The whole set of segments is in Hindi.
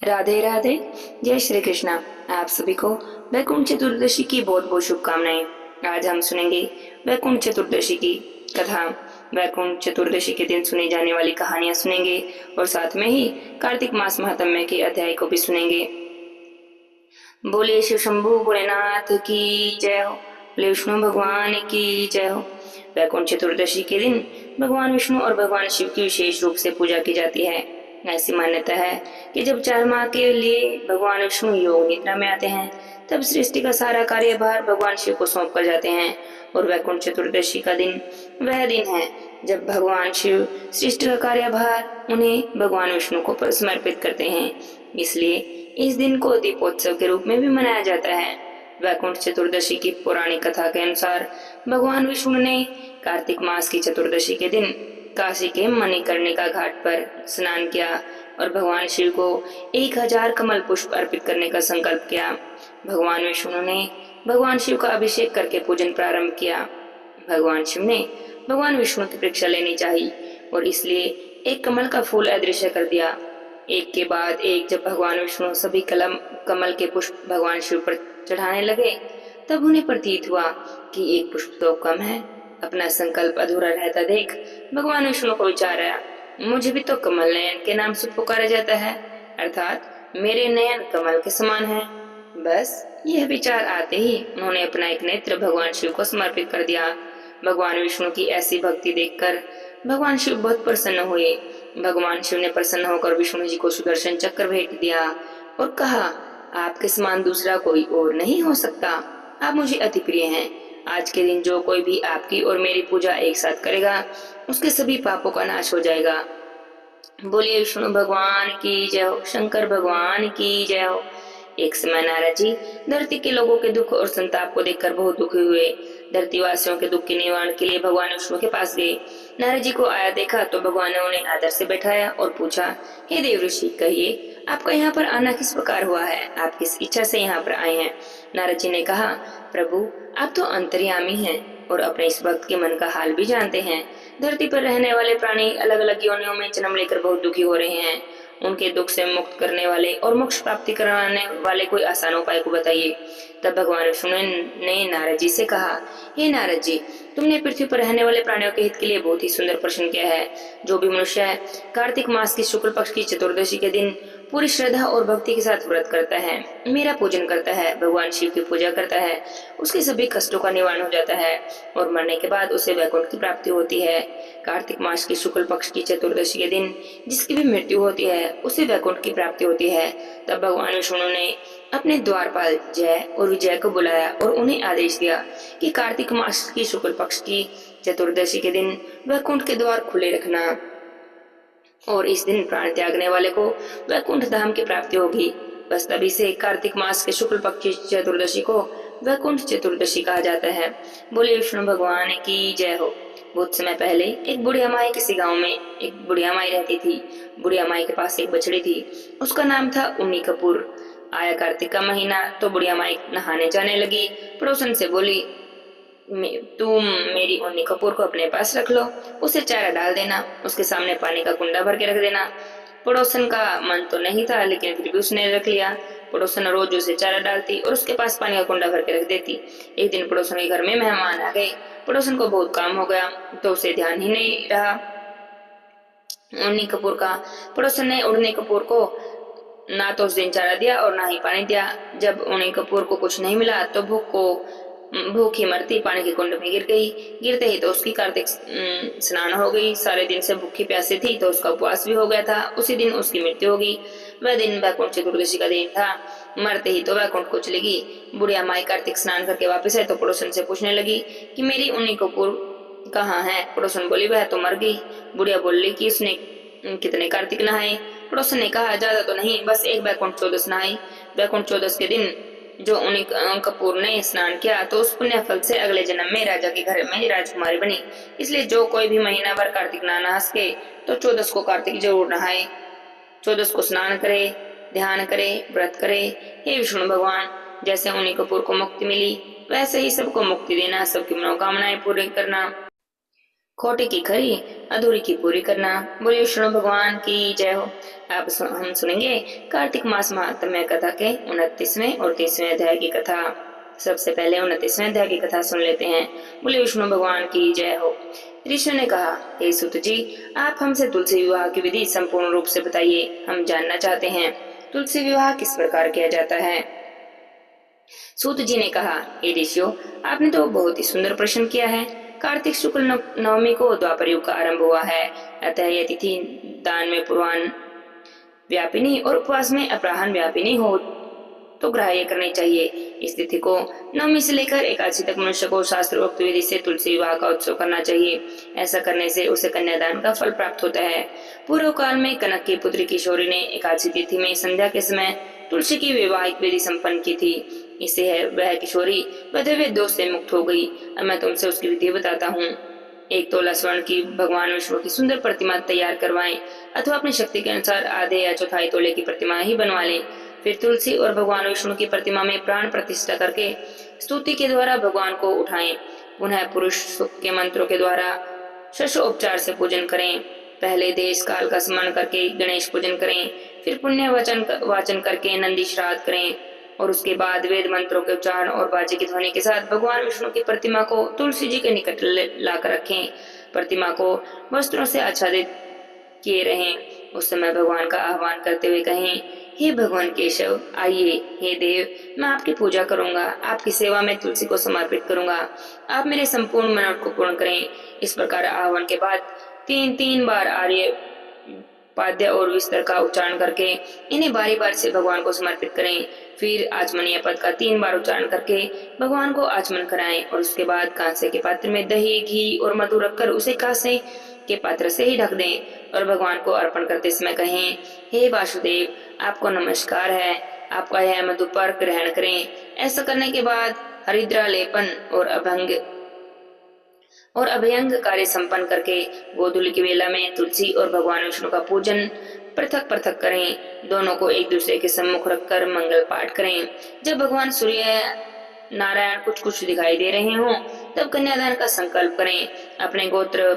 राधे राधे। जय श्री कृष्णा। आप सभी को वैकुंठ चतुर्दशी की बहुत बहुत शुभकामनाएं। आज हम सुनेंगे वैकुंठ चतुर्दशी की कथा। वैकुंठ चतुर्दशी के दिन सुनी जाने वाली कहानियां सुनेंगे और साथ में ही कार्तिक मास महात्म्य के अध्याय को भी सुनेंगे। बोले शिव शंभु भोलेनाथ की जय हो। बोले विष्णु भगवान की जय हो। वैकुंठ चतुर्दशी के दिन भगवान विष्णु और भगवान शिव की विशेष रूप से पूजा की जाती है। ऐसी मान्यता है कि जब 4 माह के लिए भगवान विष्णु योग निद्रा में आते हैं, तब सृष्टि का सारा कार्यभार भगवान शिव को सौंप कर जाते हैं। और वैकुंठ चतुर्दशी का दिन वह दिन है जब भगवान शिव सृष्टि का कार्यभार उन्हें भगवान विष्णु को समर्पित करते हैं। इसलिए इस दिन को दीपोत्सव के रूप में भी मनाया जाता है। वैकुंठ चतुर्दशी की पौराणिक कथा के अनुसार भगवान विष्णु ने कार्तिक मास की चतुर्दशी के दिन काशी के मणिकर्णिका घाट पर स्नान किया और भगवान शिव को 1000 कमल पुष्प अर्पित करने का संकल्प किया। भगवान विष्णु ने भगवान शिव का अभिषेक करके पूजन प्रारंभ किया। भगवान शिव ने भगवान विष्णु की परीक्षा लेनी चाहिए और इसलिए एक कमल का फूल अदृश्य कर दिया। एक के बाद एक जब भगवान विष्णु सभी कमल के पुष्प भगवान शिव पर चढ़ाने लगे, तब उन्हें प्रतीत हुआ कि एक पुष्प तो कम है। अपना संकल्प अधूरा रहता देख भगवान विष्णु को विचार आया, मुझे भी तो कमल नयन के नाम से पुकारा जाता है, अर्थात मेरे नयन कमल के समान है। बस यह विचार आते ही उन्होंने अपना एक नेत्र भगवान शिव को समर्पित कर दिया। भगवान विष्णु की ऐसी भक्ति देखकर भगवान शिव बहुत प्रसन्न हुए। भगवान शिव ने प्रसन्न होकर विष्णु जी को सुदर्शन चक्र भेंट दिया और कहा, आपके समान दूसरा कोई और नहीं हो सकता, आप मुझे अति प्रिय हैं। आज के दिन जो कोई भी आपकी और मेरी पूजा एक साथ करेगा, उसके सभी पापों का नाश हो जाएगा। बोलिए विष्णु भगवान की जय हो, शंकर भगवान की जय हो। एक समय नारद जी धरती के लोगों के दुख और संताप को देखकर बहुत दुखी हुए। धरती वासियों के दुख के निवारण के लिए भगवान विष्णु के पास गए। नारद जी को आया देखा तो भगवान ने उन्हें आदर से बैठाया और पूछा, हे देव ऋषि, कहिए आपका यहाँ पर आना किस प्रकार हुआ है, आप किस इच्छा से यहाँ पर आए हैं। नारद जी ने कहा, प्रभु आप तो अंतर्यामी हैं और अपने इस भक्त के मन का हाल भी जानते हैं। धरती पर रहने वाले प्राणी अलग अलग योनियों में जन्म लेकर बहुत दुखी हो रहे हैं। उनके दुख से मुक्त करने वाले और मोक्ष प्राप्ति कराने वाले कोई आसान उपाय को बताइए। तब भगवान विष्णु ने नारद जी से कहा, हे नारद जी, तुमने पृथ्वी पर रहने वाले प्राणियों के हित के लिए बहुत ही सुंदर प्रश्न किया है। जो भी मनुष्य कार्तिक मास की शुक्ल पक्ष की चतुर्दशी के दिन पूरी श्रद्धा और भक्ति के साथ व्रत करता है, मेरा पूजन करता है, भगवान शिव की पूजा करता है, उसके सभी कष्टों का निवारण हो जाता है और मरने के बाद उसे वैकुंठ की प्राप्ति होती है। कार्तिक मास की शुक्ल पक्ष की चतुर्दशी के दिन जिसकी भी मृत्यु होती है, उसे वैकुंठ की प्राप्ति होती है। तब भगवान विष्णु ने अपने द्वारपाल जय और विजय को बुलाया और उन्हें आदेश दिया कि कार्तिक मास की शुक्ल पक्ष की चतुर्दशी के दिन वैकुंठ के द्वार खुले रखना और इस दिन प्राण त्यागने वाले को वैकुंठ धाम की प्राप्ति होगी। बस तभी से कार्तिक मास के शुक्ल पक्ष की चतुर्दशी को वैकुंठ चतुर्दशी कहा जाता है। बोले विष्णु भगवान की जय हो। बहुत समय पहले एक बुढ़िया माई किसी गांव में एक बुढ़िया माई रहती थी। बुढ़िया माई के पास एक बछड़ी थी, उसका नाम था उन्नी कपूर। आया कार्तिक का महीना तो बुढ़िया माई नहाने जाने लगी। पड़ोसन से बोली, तुम मेरी उन्नी कपूर को अपने पास रख लो, उसे चारा डाल देना, उसके सामने पानी का कुंडा भर के रख देना। पड़ोसन का मन तो नहीं था, लेकिन फिर भी उसने रख लिया। पड़ोसन रोज उसे चारा डालती और उसके पास पानी का कुंडा भर के रख देती। एक दिन पड़ोसन के घर में मेहमान आ गए। पड़ोसन को बहुत काम हो गया तो उसे ध्यान ही नहीं रहा उन्नी कपूर का। पड़ोसन ने उन्नी कपूर को ना तो उस दिन चारा दिया और ना ही पानी दिया। जब उन्नी कपूर को कुछ नहीं मिला तो भूखी मरती पानी के कुंड में गिर गई। गिरते ही तो उसकी कार्तिक स्नान हो गई। सारे दिन से भूखी प्यासी थी तो उसका उपवास भी हो गया था। उसी दिन उसकी मृत्यु हो गई। वह दिन वैकुंठ चतुर्दशी का दिन था। मरते ही तो वैकुंठ को चली गई। बुढ़िया माई कार्तिक स्नान करके वापस आए तो पड़ोसन से पूछने लगी कि मेरी उन्नी कपूर कहाँ है। पड़ोसन बोली, वह तो मर गई। बुढ़िया बोली कि उसने कितने कार्तिक नहाए। पड़ोसन ने कहा, ज्यादा तो नहीं, बस एक वैकुंठ चौदस नहाई। वैकुंठ चौदस के दिन जो उन्हीं कपूर ने स्नान किया तो उस पुण्य फल से अगले जन्म में राजा के घर में राजकुमारी बनी। इसलिए जो कोई भी महीना भर कार्तिक ना नहा सके तो चौदस को कार्तिक जरूर नहाए। चौदस को स्नान करे, ध्यान करे, व्रत करे। हे विष्णु भगवान, जैसे उन्हीं कपूर को मुक्ति मिली वैसे ही सबको मुक्ति देना, सबकी मनोकामनाएं पूरी करना। खोटी की खरी, अधूरी की पूरी करना। बोलिए विष्णु भगवान की जय हो। हम सुनेंगे कार्तिक मास महात्म्य कथा के 29वें और 30वें अध्याय की कथा। सबसे पहले 29वें अध्याय की कथा सुन लेते हैं। बोलिए विष्णु भगवान की जय हो। ऋषि ने कहा, हे सूत जी, आप हमसे तुलसी विवाह की विधि संपूर्ण रूप से बताइए, हम जानना चाहते हैं तुलसी विवाह किस प्रकार किया जाता है। सूत जी ने कहा, हे ऋषियों, आपने तो बहुत ही सुंदर प्रश्न किया है। कार्तिक शुक्ल नवमी को द्वापर युग का आरंभ हुआ है। अतः यह तिथि दान में पूर्वान्न व्यापिनी और उपवास में अपराह्न व्यापिनी हो तो ग्राह्य करनी चाहिए। इस तिथि को नवमी से लेकर एकादशी तक मनुष्य को शास्त्रोक्त विधि से तुलसी विवाह का उत्सव करना चाहिए। ऐसा करने से उसे कन्यादान का फल प्राप्त होता है। पूर्व काल में कनक की पुत्री किशोरी ने एकादशी तिथि में संध्या के समय तुलसी की वैवाहिक विधि संपन्न की थी। इससे वह किशोरी वैधव्य दोष से मुक्त हो गई। अब मैं तुमसे उसकी विधि बताता हूँ। एक तोला स्वर्ण की भगवान विष्णु की सुंदर प्रतिमा तैयार करवाएं अथवा अपनी शक्ति के अनुसार आधे या चौथाई तोले की प्रतिमा ही बनवा लें। फिर तुलसी और भगवान विष्णु की प्रतिमा में प्राण प्रतिष्ठा करके स्तुति के द्वारा भगवान को उठाएं। पुनः पुरुष सुख के मंत्रों के द्वारा षोडशोपचार से पूजन करें। पहले देश काल का स्मरण करके गणेश पूजन करें, फिर पुण्य वाचन करके नंदी श्राद्ध करें और उसके बाद वेद मंत्रों के उच्चारण और बाजे की ध्वनि के साथ भगवान विष्णु की प्रतिमा को तुलसी जी के निकट लाकर रखें। प्रतिमा को वस्त्रों से आच्छादित किए रहें। उस समय भगवान का आह्वान करते हुए कहें, हे भगवान केशव, आइए। हे देव, मैं आपकी पूजा करूंगा, आपकी सेवा में तुलसी को समर्पित करूंगा। आप मेरे संपूर्ण मनोरथ को पूर्ण करें। इस प्रकार आह्वान के बाद तीन तीन बार आर्य पाद्य और विस्तर का उच्चारण करके इन्हें बारी बारी से भगवान को समर्पित करें। फिर आचमनीय पद का 3 बार उच्चारण करके भगवान को आचमन कराएं और उसके बाद कांसे के पात्र में दही, घी और मधु रखकर उसे कांसे के पात्र से ही ढक दें और भगवान को अर्पण करते समय कहें, हे वासुदेव, आपको नमस्कार है, आपका यह मधुपर्क ग्रहण करें। ऐसा करने के बाद हरिद्रा लेपन और अभयंग कार्य संपन्न करके गोधूली की वेला में तुलसी और भगवान विष्णु का पूजन पृथक पृथक करें। दोनों को एक दूसरे के सम्मुख रखकर मंगल पाठ करें। जब भगवान सूर्य नारायण कुछ कुछ दिखाई दे रहे हों तब कन्यादान का संकल्प करें। अपने गोत्र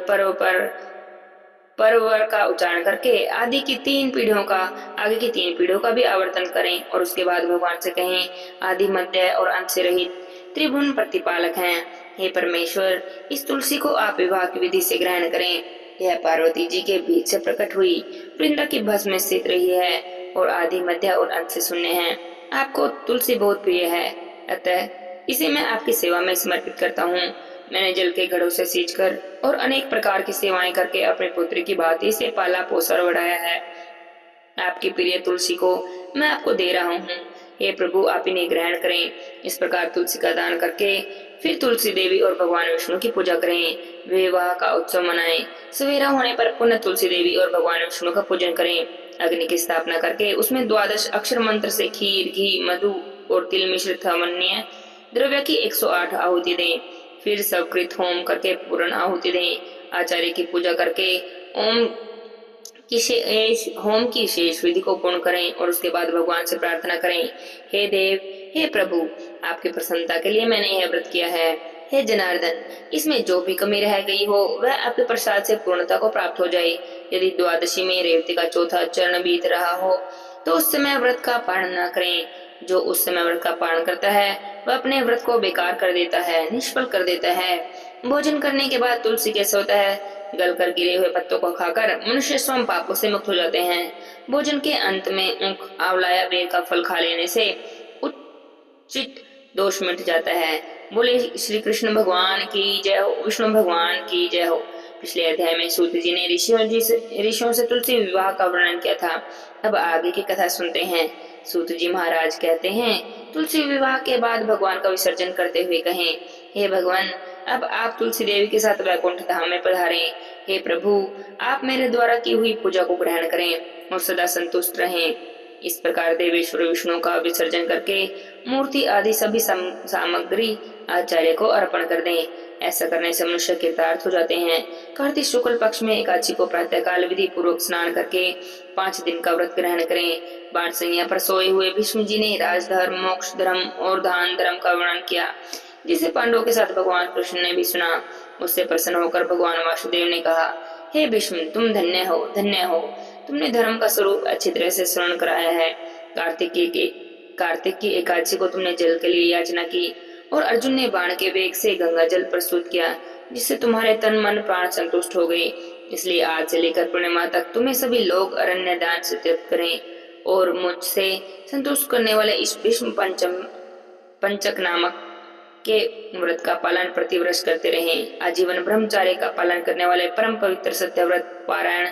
परवर का उच्चारण करके आगे की 3 पीढ़ियों का भी आवर्तन करें और उसके बाद भगवान से कहें, आदि मध्य और अंत से रहित त्रिभुवन प्रतिपालक हैं, हे परमेश्वर, इस तुलसी को आप विवाह की विधि से ग्रहण करें। यह पार्वती जी के बीच से प्रकट हुई वृंदा की भस्म में स्थित रही है और आदि मध्य और अंत से शून्य है। आपको तुलसी बहुत प्रिय है, अतः इसे मैं आपकी सेवा में समर्पित करता हूँ। मैंने जल के घड़ों से सींचकर और अनेक प्रकार की सेवाएं करके अपने पुत्र की भांति से पाला पोसा और बढ़ाया है। आपकी प्रिय तुलसी को मैं आपको दे रहा हूँ। हे प्रभु, आप इन्हें ग्रहण करें। इस प्रकार तुलसी का दान करके फिर तुलसी देवी और भगवान विष्णु की पूजा करें। विवाह का उत्सव मनाएं। सवेरा होने पर पुनः तुलसी देवी और भगवान विष्णु का पूजन करें। अग्नि की स्थापना करके उसमें 12 अक्षर मंत्र से खीर, घी, मधु और तिल मिश्रित हवनीय द्रव्य की 108 आहुति दें। फिर सवकृत होम करके पूर्ण आहुति दें। आचार्य की पूजा करके होम की शेष विधि को पूर्ण करें और उसके बाद भगवान से प्रार्थना करें, हे देव, हे प्रभु, आपकी प्रसन्नता के लिए मैंने यह व्रत किया है। हे जनार्दन, इसमें जो भी कमी रह गई हो वह आपके प्रसाद से पूर्णता को प्राप्त हो जाए। यदि द्वादशी में रेवती का चौथा चरण बीत रहा हो तो उस समय व्रत का पालन न करें। जो उस समय व्रत का पालन करता है वह अपने व्रत को बेकार कर देता है, निष्फल कर देता है। भोजन करने के बाद तुलसी कैसे होता है? गलकर गिरे हुए पत्तों को खाकर मनुष्य स्वयं पापों से मुक्त हो जाते हैं। भोजन के अंत में ऊख, आंवला या बेर का फल खा लेने से उचित दोष मिट जाता है। बोले श्री कृष्ण भगवान की जय हो, विष्णु भगवान की जय हो। पिछले अध्याय में सूत जी ने ऋषियों से तुलसी विवाह का वर्णन किया था। अब आगे की कथा सुनते हैं। सूत जी महाराज कहते हैं, तुलसी विवाह के बाद भगवान का विसर्जन करते हुए कहें, हे भगवान, अब आप तुलसी देवी के साथ वैकुंठ धाम में पधारें। हे प्रभु, आप मेरे द्वारा की हुई पूजा को ग्रहण करें और सदा संतुष्ट रहें। इस प्रकार देवेश्वर विष्णु का विसर्जन करके मूर्ति आदि सभी सामग्री आचार्य को अर्पण कर दें। ऐसा करने से मनुष्य कृतार्थ हो जाते हैं। कार्तिक शुक्ल पक्ष में एकादशी को प्रातः काल विधि पूर्वक स्नान करके 5 दिन का व्रत ग्रहण करें। बाण संज्ञा पर सोए हुए भीष्म जी ने राजधर्म, मोक्ष धर्म और दान धर्म का वर्णन किया, जिसे पांडवों के साथ भगवान कृष्ण ने भी सुना। उससे प्रसन्न होकर भगवान वासुदेव ने कहा, हे भीष्म, तुम धन्य हो, धन्य हो। तुमने धर्म का स्वरूप अच्छी तरह से स्मरण कराया है। कार्तिक की एकादशी को तुमने जल के लिए याचना की और अर्जुन ने बाण के वेग से गंगा जल प्रस्तुत किया, जिससे तुम्हारे तन मन प्राण संतुष्ट हो गए। इसलिए आज से लेकर पूर्णिमा तक तुम्हें सभी लोग अरण्य दान से तृप्त करें और मुझसे संतुष्ट करने वाले इस भीष्म पंचक नामक के व्रत का पालन प्रतिवर्ष करते रहें। आजीवन ब्रह्मचार्य का पालन करने वाले परम पवित्र सत्यव्रत पारायण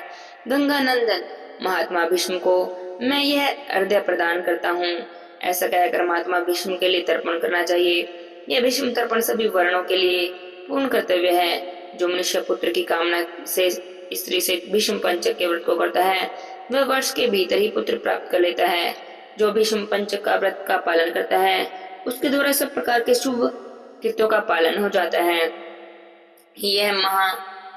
गंगा नंदन महात्मा भीष्म को मैं यह अर्घ्य प्रदान करता हूँ। ऐसा कहकर महात्मा भीष्म के लिए तर्पण करना चाहिए। यह भीष्म तर्पण सभी वर्णों के लिए पूर्ण कर्तव्य है। जो मनुष्य पुत्र की कामना से स्त्री से भीष्म पंचक के व्रत को करता है, वह वर्ष के भीतर ही पुत्र प्राप्त कर लेता है। जो भीष्म पंचक का व्रत का पालन करता है, उसके द्वारा सब प्रकार के शुभ कृत्यों का पालन हो जाता है। यह महा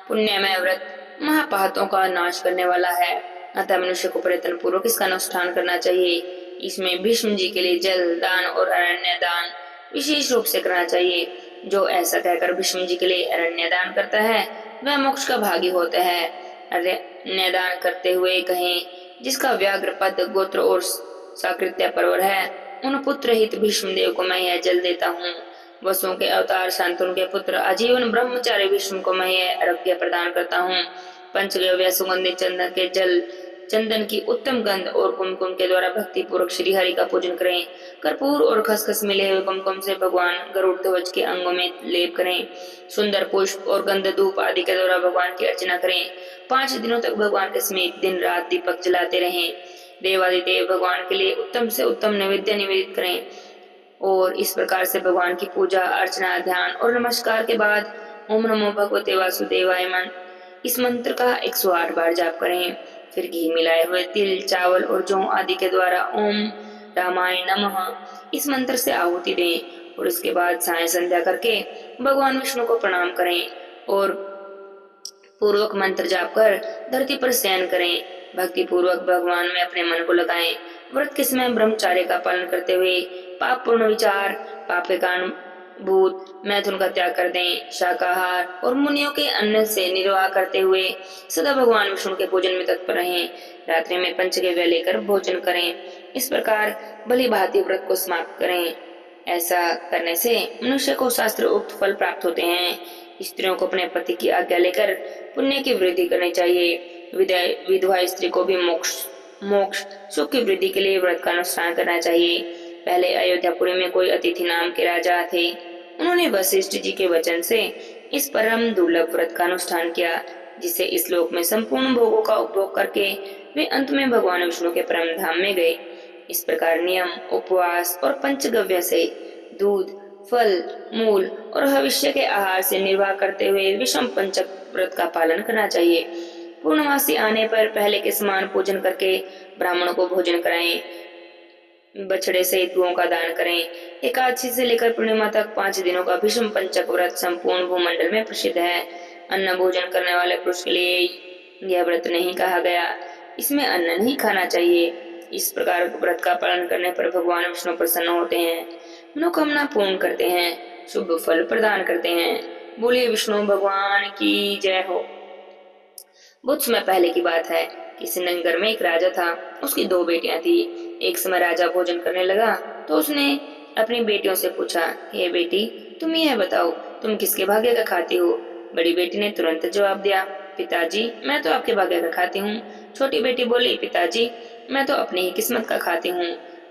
पुण्यमय व्रत महापातकों का नाश करने वाला है। अतः मनुष्य को प्रयत्न पूर्वक इसका अनुष्ठान करना चाहिए। इसमें भीष्म जी के लिए जल दान और अरण्य दान विशेष रूप से करना चाहिए। जो ऐसा कहकर भीष्म जी के लिए अरण्य दान करता है, वह मोक्ष का भागी होता है। अरण्य दान करते हुए कहें, जिसका व्याघ्र पद गोत्र और साकृत्य परवर है, उन पुत्र हित भीष्म देव को मैं यह जल देता हूँ। वसुओं के अवतार शांतनु के पुत्र आजीवन ब्रह्मचारी भीष्म को मैं यह आरोग्य प्रदान करता हूँ। पंचगव्य सुगंधित चंदन के जल, चंदन की उत्तम गंध और कुमकुम के द्वारा भक्ति पूर्वक श्री हरि का पूजन करें। कर्पूर और खसखस मिले हुए कुमकुम से भगवान गरुड़ ध्वज के अंगों में लेप करें। सुंदर पुष्प और गंध धूप आदि के द्वारा भगवान की अर्चना करें। 5 दिनों तक भगवान के समीप दिन रात दीपक जलाते रहें। देवादिदेव भगवान के लिए उत्तम से उत्तम नैवेद्य निवेदित करें और इस प्रकार से भगवान की पूजा अर्चना ध्यान और नमस्कार के बाद ओम नमो भगवते वासुदेवाय इस मंत्र का 108 बार जाप करें। फिर घी मिलाए हुए तिल, चावल और जौ आदि के द्वारा ओम रामाय नमः इस मंत्र से आहुति दें और इसके बाद साय संध्या करके भगवान विष्णु को प्रणाम करें और पूर्वक मंत्र जाप कर धरती पर शयन करें। भक्ति पूर्वक भगवान में अपने मन को लगाएं। व्रत के समय ब्रह्मचार्य का पालन करते हुए पाप पूर्ण विचार, पाप के कारण भूत मैथुन का त्याग कर दें। शाकाहार और मुनियों के अन्न से निर्वाह करते हुए सदा भगवान विष्णु के पूजन में तत्पर रहें। रात्रि में पंचगव्य लेकर भोजन करें। इस प्रकार भली भांति व्रत को समाप्त करें। ऐसा करने से मनुष्य को शास्त्र उक्त फल प्राप्त होते हैं। स्त्रियों को अपने पति की आज्ञा लेकर पुण्य की वृद्धि करनी चाहिए। विधवा स्त्री को भी मोक्ष सुख की वृद्धि के लिए व्रत का अनुष्ठान करना चाहिए। पहले अयोध्यापुरी में कोई अतिथि नाम के राजा थे। उन्होंने वशिष्ठ जी के वचन से इस परम दुर्लभ व्रत का अनुष्ठान किया, जिससे इस लोक में संपूर्ण भोगों का उपभोग करके वे अंत में भगवान विष्णु के परम धाम में गए। इस प्रकार नियम, उपवास और पंचगव्य से दूध, फल, मूल और भविष्य के आहार से निर्वाह करते हुए विषम पंचक व्रत का पालन करना चाहिए। पूर्णमासी आने पर पहले के समान पूजन करके ब्राह्मणों को भोजन कराएं। बछड़े सहित गौं का दान करें। एकादशी से लेकर पूर्णिमा तक 5 दिनों का भीष्म पंचक व्रत संपूर्ण भूमंडल में प्रसिद्ध है। अन्न भोजन करने वाले पुरुष के लिए यह व्रत नहीं कहा गया। इसमें अन्न नहीं खाना चाहिए। इस प्रकार व्रत का पालन करने पर भगवान विष्णु प्रसन्न होते हैं, मनोकामना पूर्ण करते हैं, शुभ फल प्रदान करते हैं। बोलिए विष्णु भगवान की जय हो। बहुत समय पहले की बात है। किसी नगर में एक राजा था। उसकी 2 बेटियां थी। एक समय राजा भोजन करने लगा तो उसने अपनी बेटियों से पूछा, हे बेटी, तुम यह बताओ, तुम किसके भाग्य का खाती हो? बड़ी बेटी ने तुरंत जवाब दिया, पिताजी, मैं तो आपके भाग्य का खाती हूँ। छोटी बेटी बोली, पिताजी, मैं तो अपनी ही किस्मत का खाती हूँ।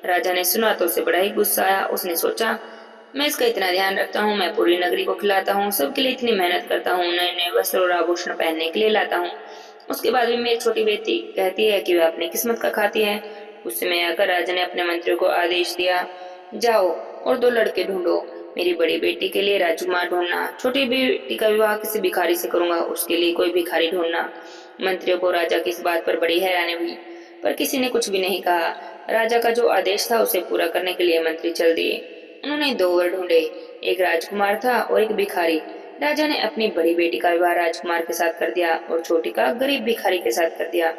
राजा ने सुना तो उसे बड़ा ही गुस्सा आया। उसने सोचा, मैं इसका इतना ध्यान रखता हूँ, मैं पूरी नगरी को खिलाता हूँ, सबके लिए इतनी मेहनत करता हूँ, नए नए वस्त्र और आभूषण पहनने के लिए लाता हूँ, उसके बाद भी मेरी छोटी बेटी कहती है कि वह अपनी किस्मत का खाती है। उस समय आकर राजा ने अपने मंत्रियों को आदेश दिया, जाओ और 2 लड़के ढूंढो। मेरी बड़ी बेटी के लिए राजकुमार ढूंढना, छोटी बेटी का विवाह किसी भिखारी से करूंगा, उसके लिए कोई भिखारी ढूंढना। मंत्रियों को राजा की इस बात पर बड़ी हैरानी हुई, पर किसी ने कुछ भी नहीं कहा। राजा का जो आदेश था उसे पूरा करने के लिए मंत्री चल दिए। उन्होंने 2 वर ढूंढे, एक राजकुमार था और एक भिखारी। राजा ने अपनी बड़ी बेटी का विवाह राजकुमार के साथ कर दिया और छोटी का गरीब भिखारी के साथ कर दिया।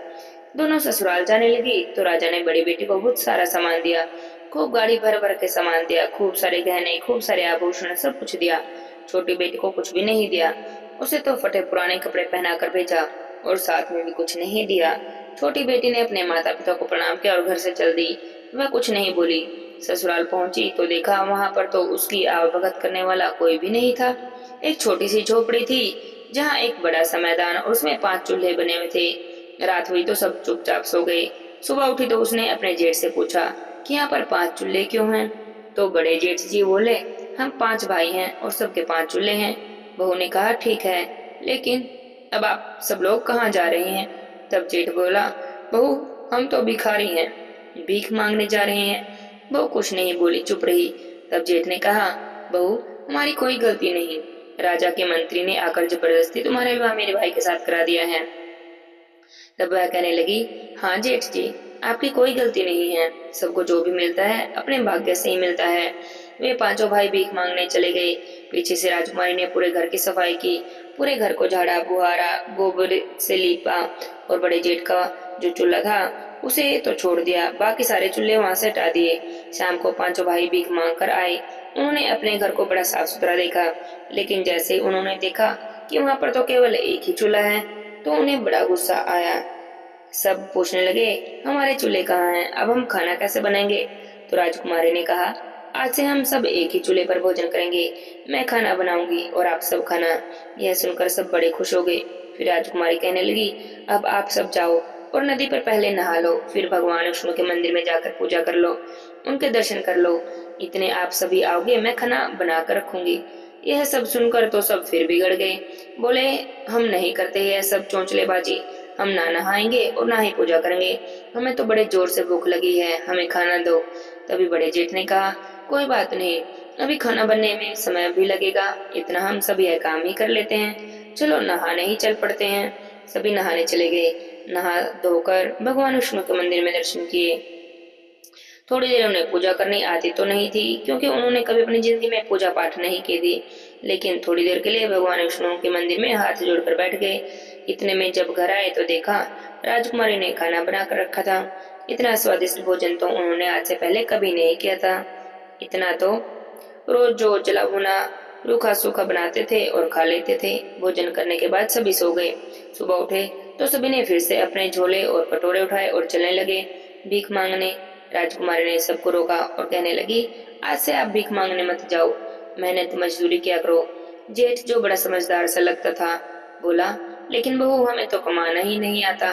दोनों ससुराल जाने लगी तो राजा ने बड़ी बेटी को बहुत सारा सामान दिया, खूब गाड़ी भर भर के सामान दिया, खूब सारे गहने, खूब सारे आभूषण, सब कुछ दिया। छोटी बेटी को कुछ भी नहीं दिया उसे तो फटे पुराने कपड़े पहनाकर भेजा और साथ में भी कुछ नहीं दिया। छोटी बेटी ने अपने माता पिता को प्रणाम किया और घर से चल दी। वह कुछ नहीं बोली। ससुराल पहुंची तो देखा वहां पर तो उसकी आवभगत करने वाला कोई भी नहीं था। एक छोटी सी झोपड़ी थी जहाँ एक बड़ा सा मैदान और उसमें 5 चूल्हे बने हुए थे। रात हुई तो सब चुपचाप सो गए। सुबह उठी तो उसने अपने जेठ से पूछा कि यहाँ पर 5 चूल्हे क्यों हैं। तो बड़े जेठ जी बोले, हम 5 भाई हैं और सबके 5 चूल्हे हैं। बहू ने कहा, ठीक है, लेकिन अब आप सब लोग कहाँ जा रहे हैं। तब जेठ बोला, बहू हम तो भिखारी हैं, भीख मांगने जा रहे हैं। बहू कुछ नहीं बोली, चुप रही। तब जेठ ने कहा, बहू हमारी कोई गलती नहीं, राजा के मंत्री ने आकर जबरदस्ती तुम्हारा विवाह मेरे भाई के साथ करा दिया है। तब वह कहने लगी, हाँ जेठ जी, आपकी कोई गलती नहीं है, सबको जो भी मिलता है अपने भाग्य से ही मिलता है। वे 5 भाई भीख मांगने चले गए। पीछे से राजकुमारी ने पूरे घर की सफाई की, पूरे घर को झाड़ा बुहारा, गोबर से लीपा और बड़े जेठ का जो चूल्हा था उसे तो छोड़ दिया, बाकी सारे चूल्हे वहां से हटा दिए। शाम को 5 भाई भीख मांग कर आए। उन्होंने अपने घर को बड़ा साफ सुथरा देखा, लेकिन जैसे ही उन्होंने देखा कि वहां पर तो केवल एक ही चूल्हा है तो उन्हें बड़ा गुस्सा आया। सब पूछने लगे, हमारे चूल्हे कहाँ हैं, अब हम खाना कैसे बनाएंगे। तो राजकुमारी ने कहा, आज से हम सब एक ही चूल्हे पर भोजन करेंगे, मैं खाना बनाऊंगी और आप सब खाना। यह सुनकर सब बड़े खुश हो गए। फिर राजकुमारी कहने लगी, अब आप सब जाओ और नदी पर पहले नहा लो, फिर भगवान विष्णु के मंदिर में जाकर पूजा कर लो, उनके दर्शन कर लो। इतने आप सभी आओगे, मैं खाना बना कर रखूंगी। यह सब सुनकर तो सब फिर बिगड़ गए। बोले, हम नहीं करते यह सब चौंचलेबाजी, हम ना नहाएंगे और ना ही पूजा करेंगे, हमें तो बड़े जोर से भूख लगी है, हमें खाना दो। तभी बड़े जेठ ने कहा, कोई बात नहीं, अभी खाना बनने में समय भी लगेगा, इतना हम सब यह काम ही कर लेते हैं, चलो नहाने ही चल पड़ते हैं। सभी नहाने चले गए। नहा धोकर भगवान विष्णु के मंदिर में दर्शन किए। थोड़ी देर उन्हें पूजा करनी आती तो नहीं थी, क्योंकि उन्होंने कभी अपनी जिंदगी में पूजा पाठ नहीं की थी, लेकिन थोड़ी देर के लिए भगवान विष्णु के मंदिर में हाथ जोड़कर बैठ गए। इतने में जब घर आए तो देखा राजकुमारी ने खाना बना कर रखा था। इतना स्वादिष्ट भोजन तो उन्होंने आज से पहले कभी नहीं किया था। इतना तो रोज जो जला भुना रूखा सूखा बनाते थे और खा लेते थे। भोजन करने के बाद सभी सो गए। सुबह उठे तो सभी ने फिर से अपने झोले और कटोरे उठाए और चलने लगे भीख मांगने। राजकुमारी ने सबको रोका और कहने लगी, आज से आप भीख मांगने मत जाओ, मेहनत मजदूरी किया करो। जेठ जो बड़ा समझदार सा लगता था बोला, लेकिन बहू हमें तो कमाना ही नहीं आता,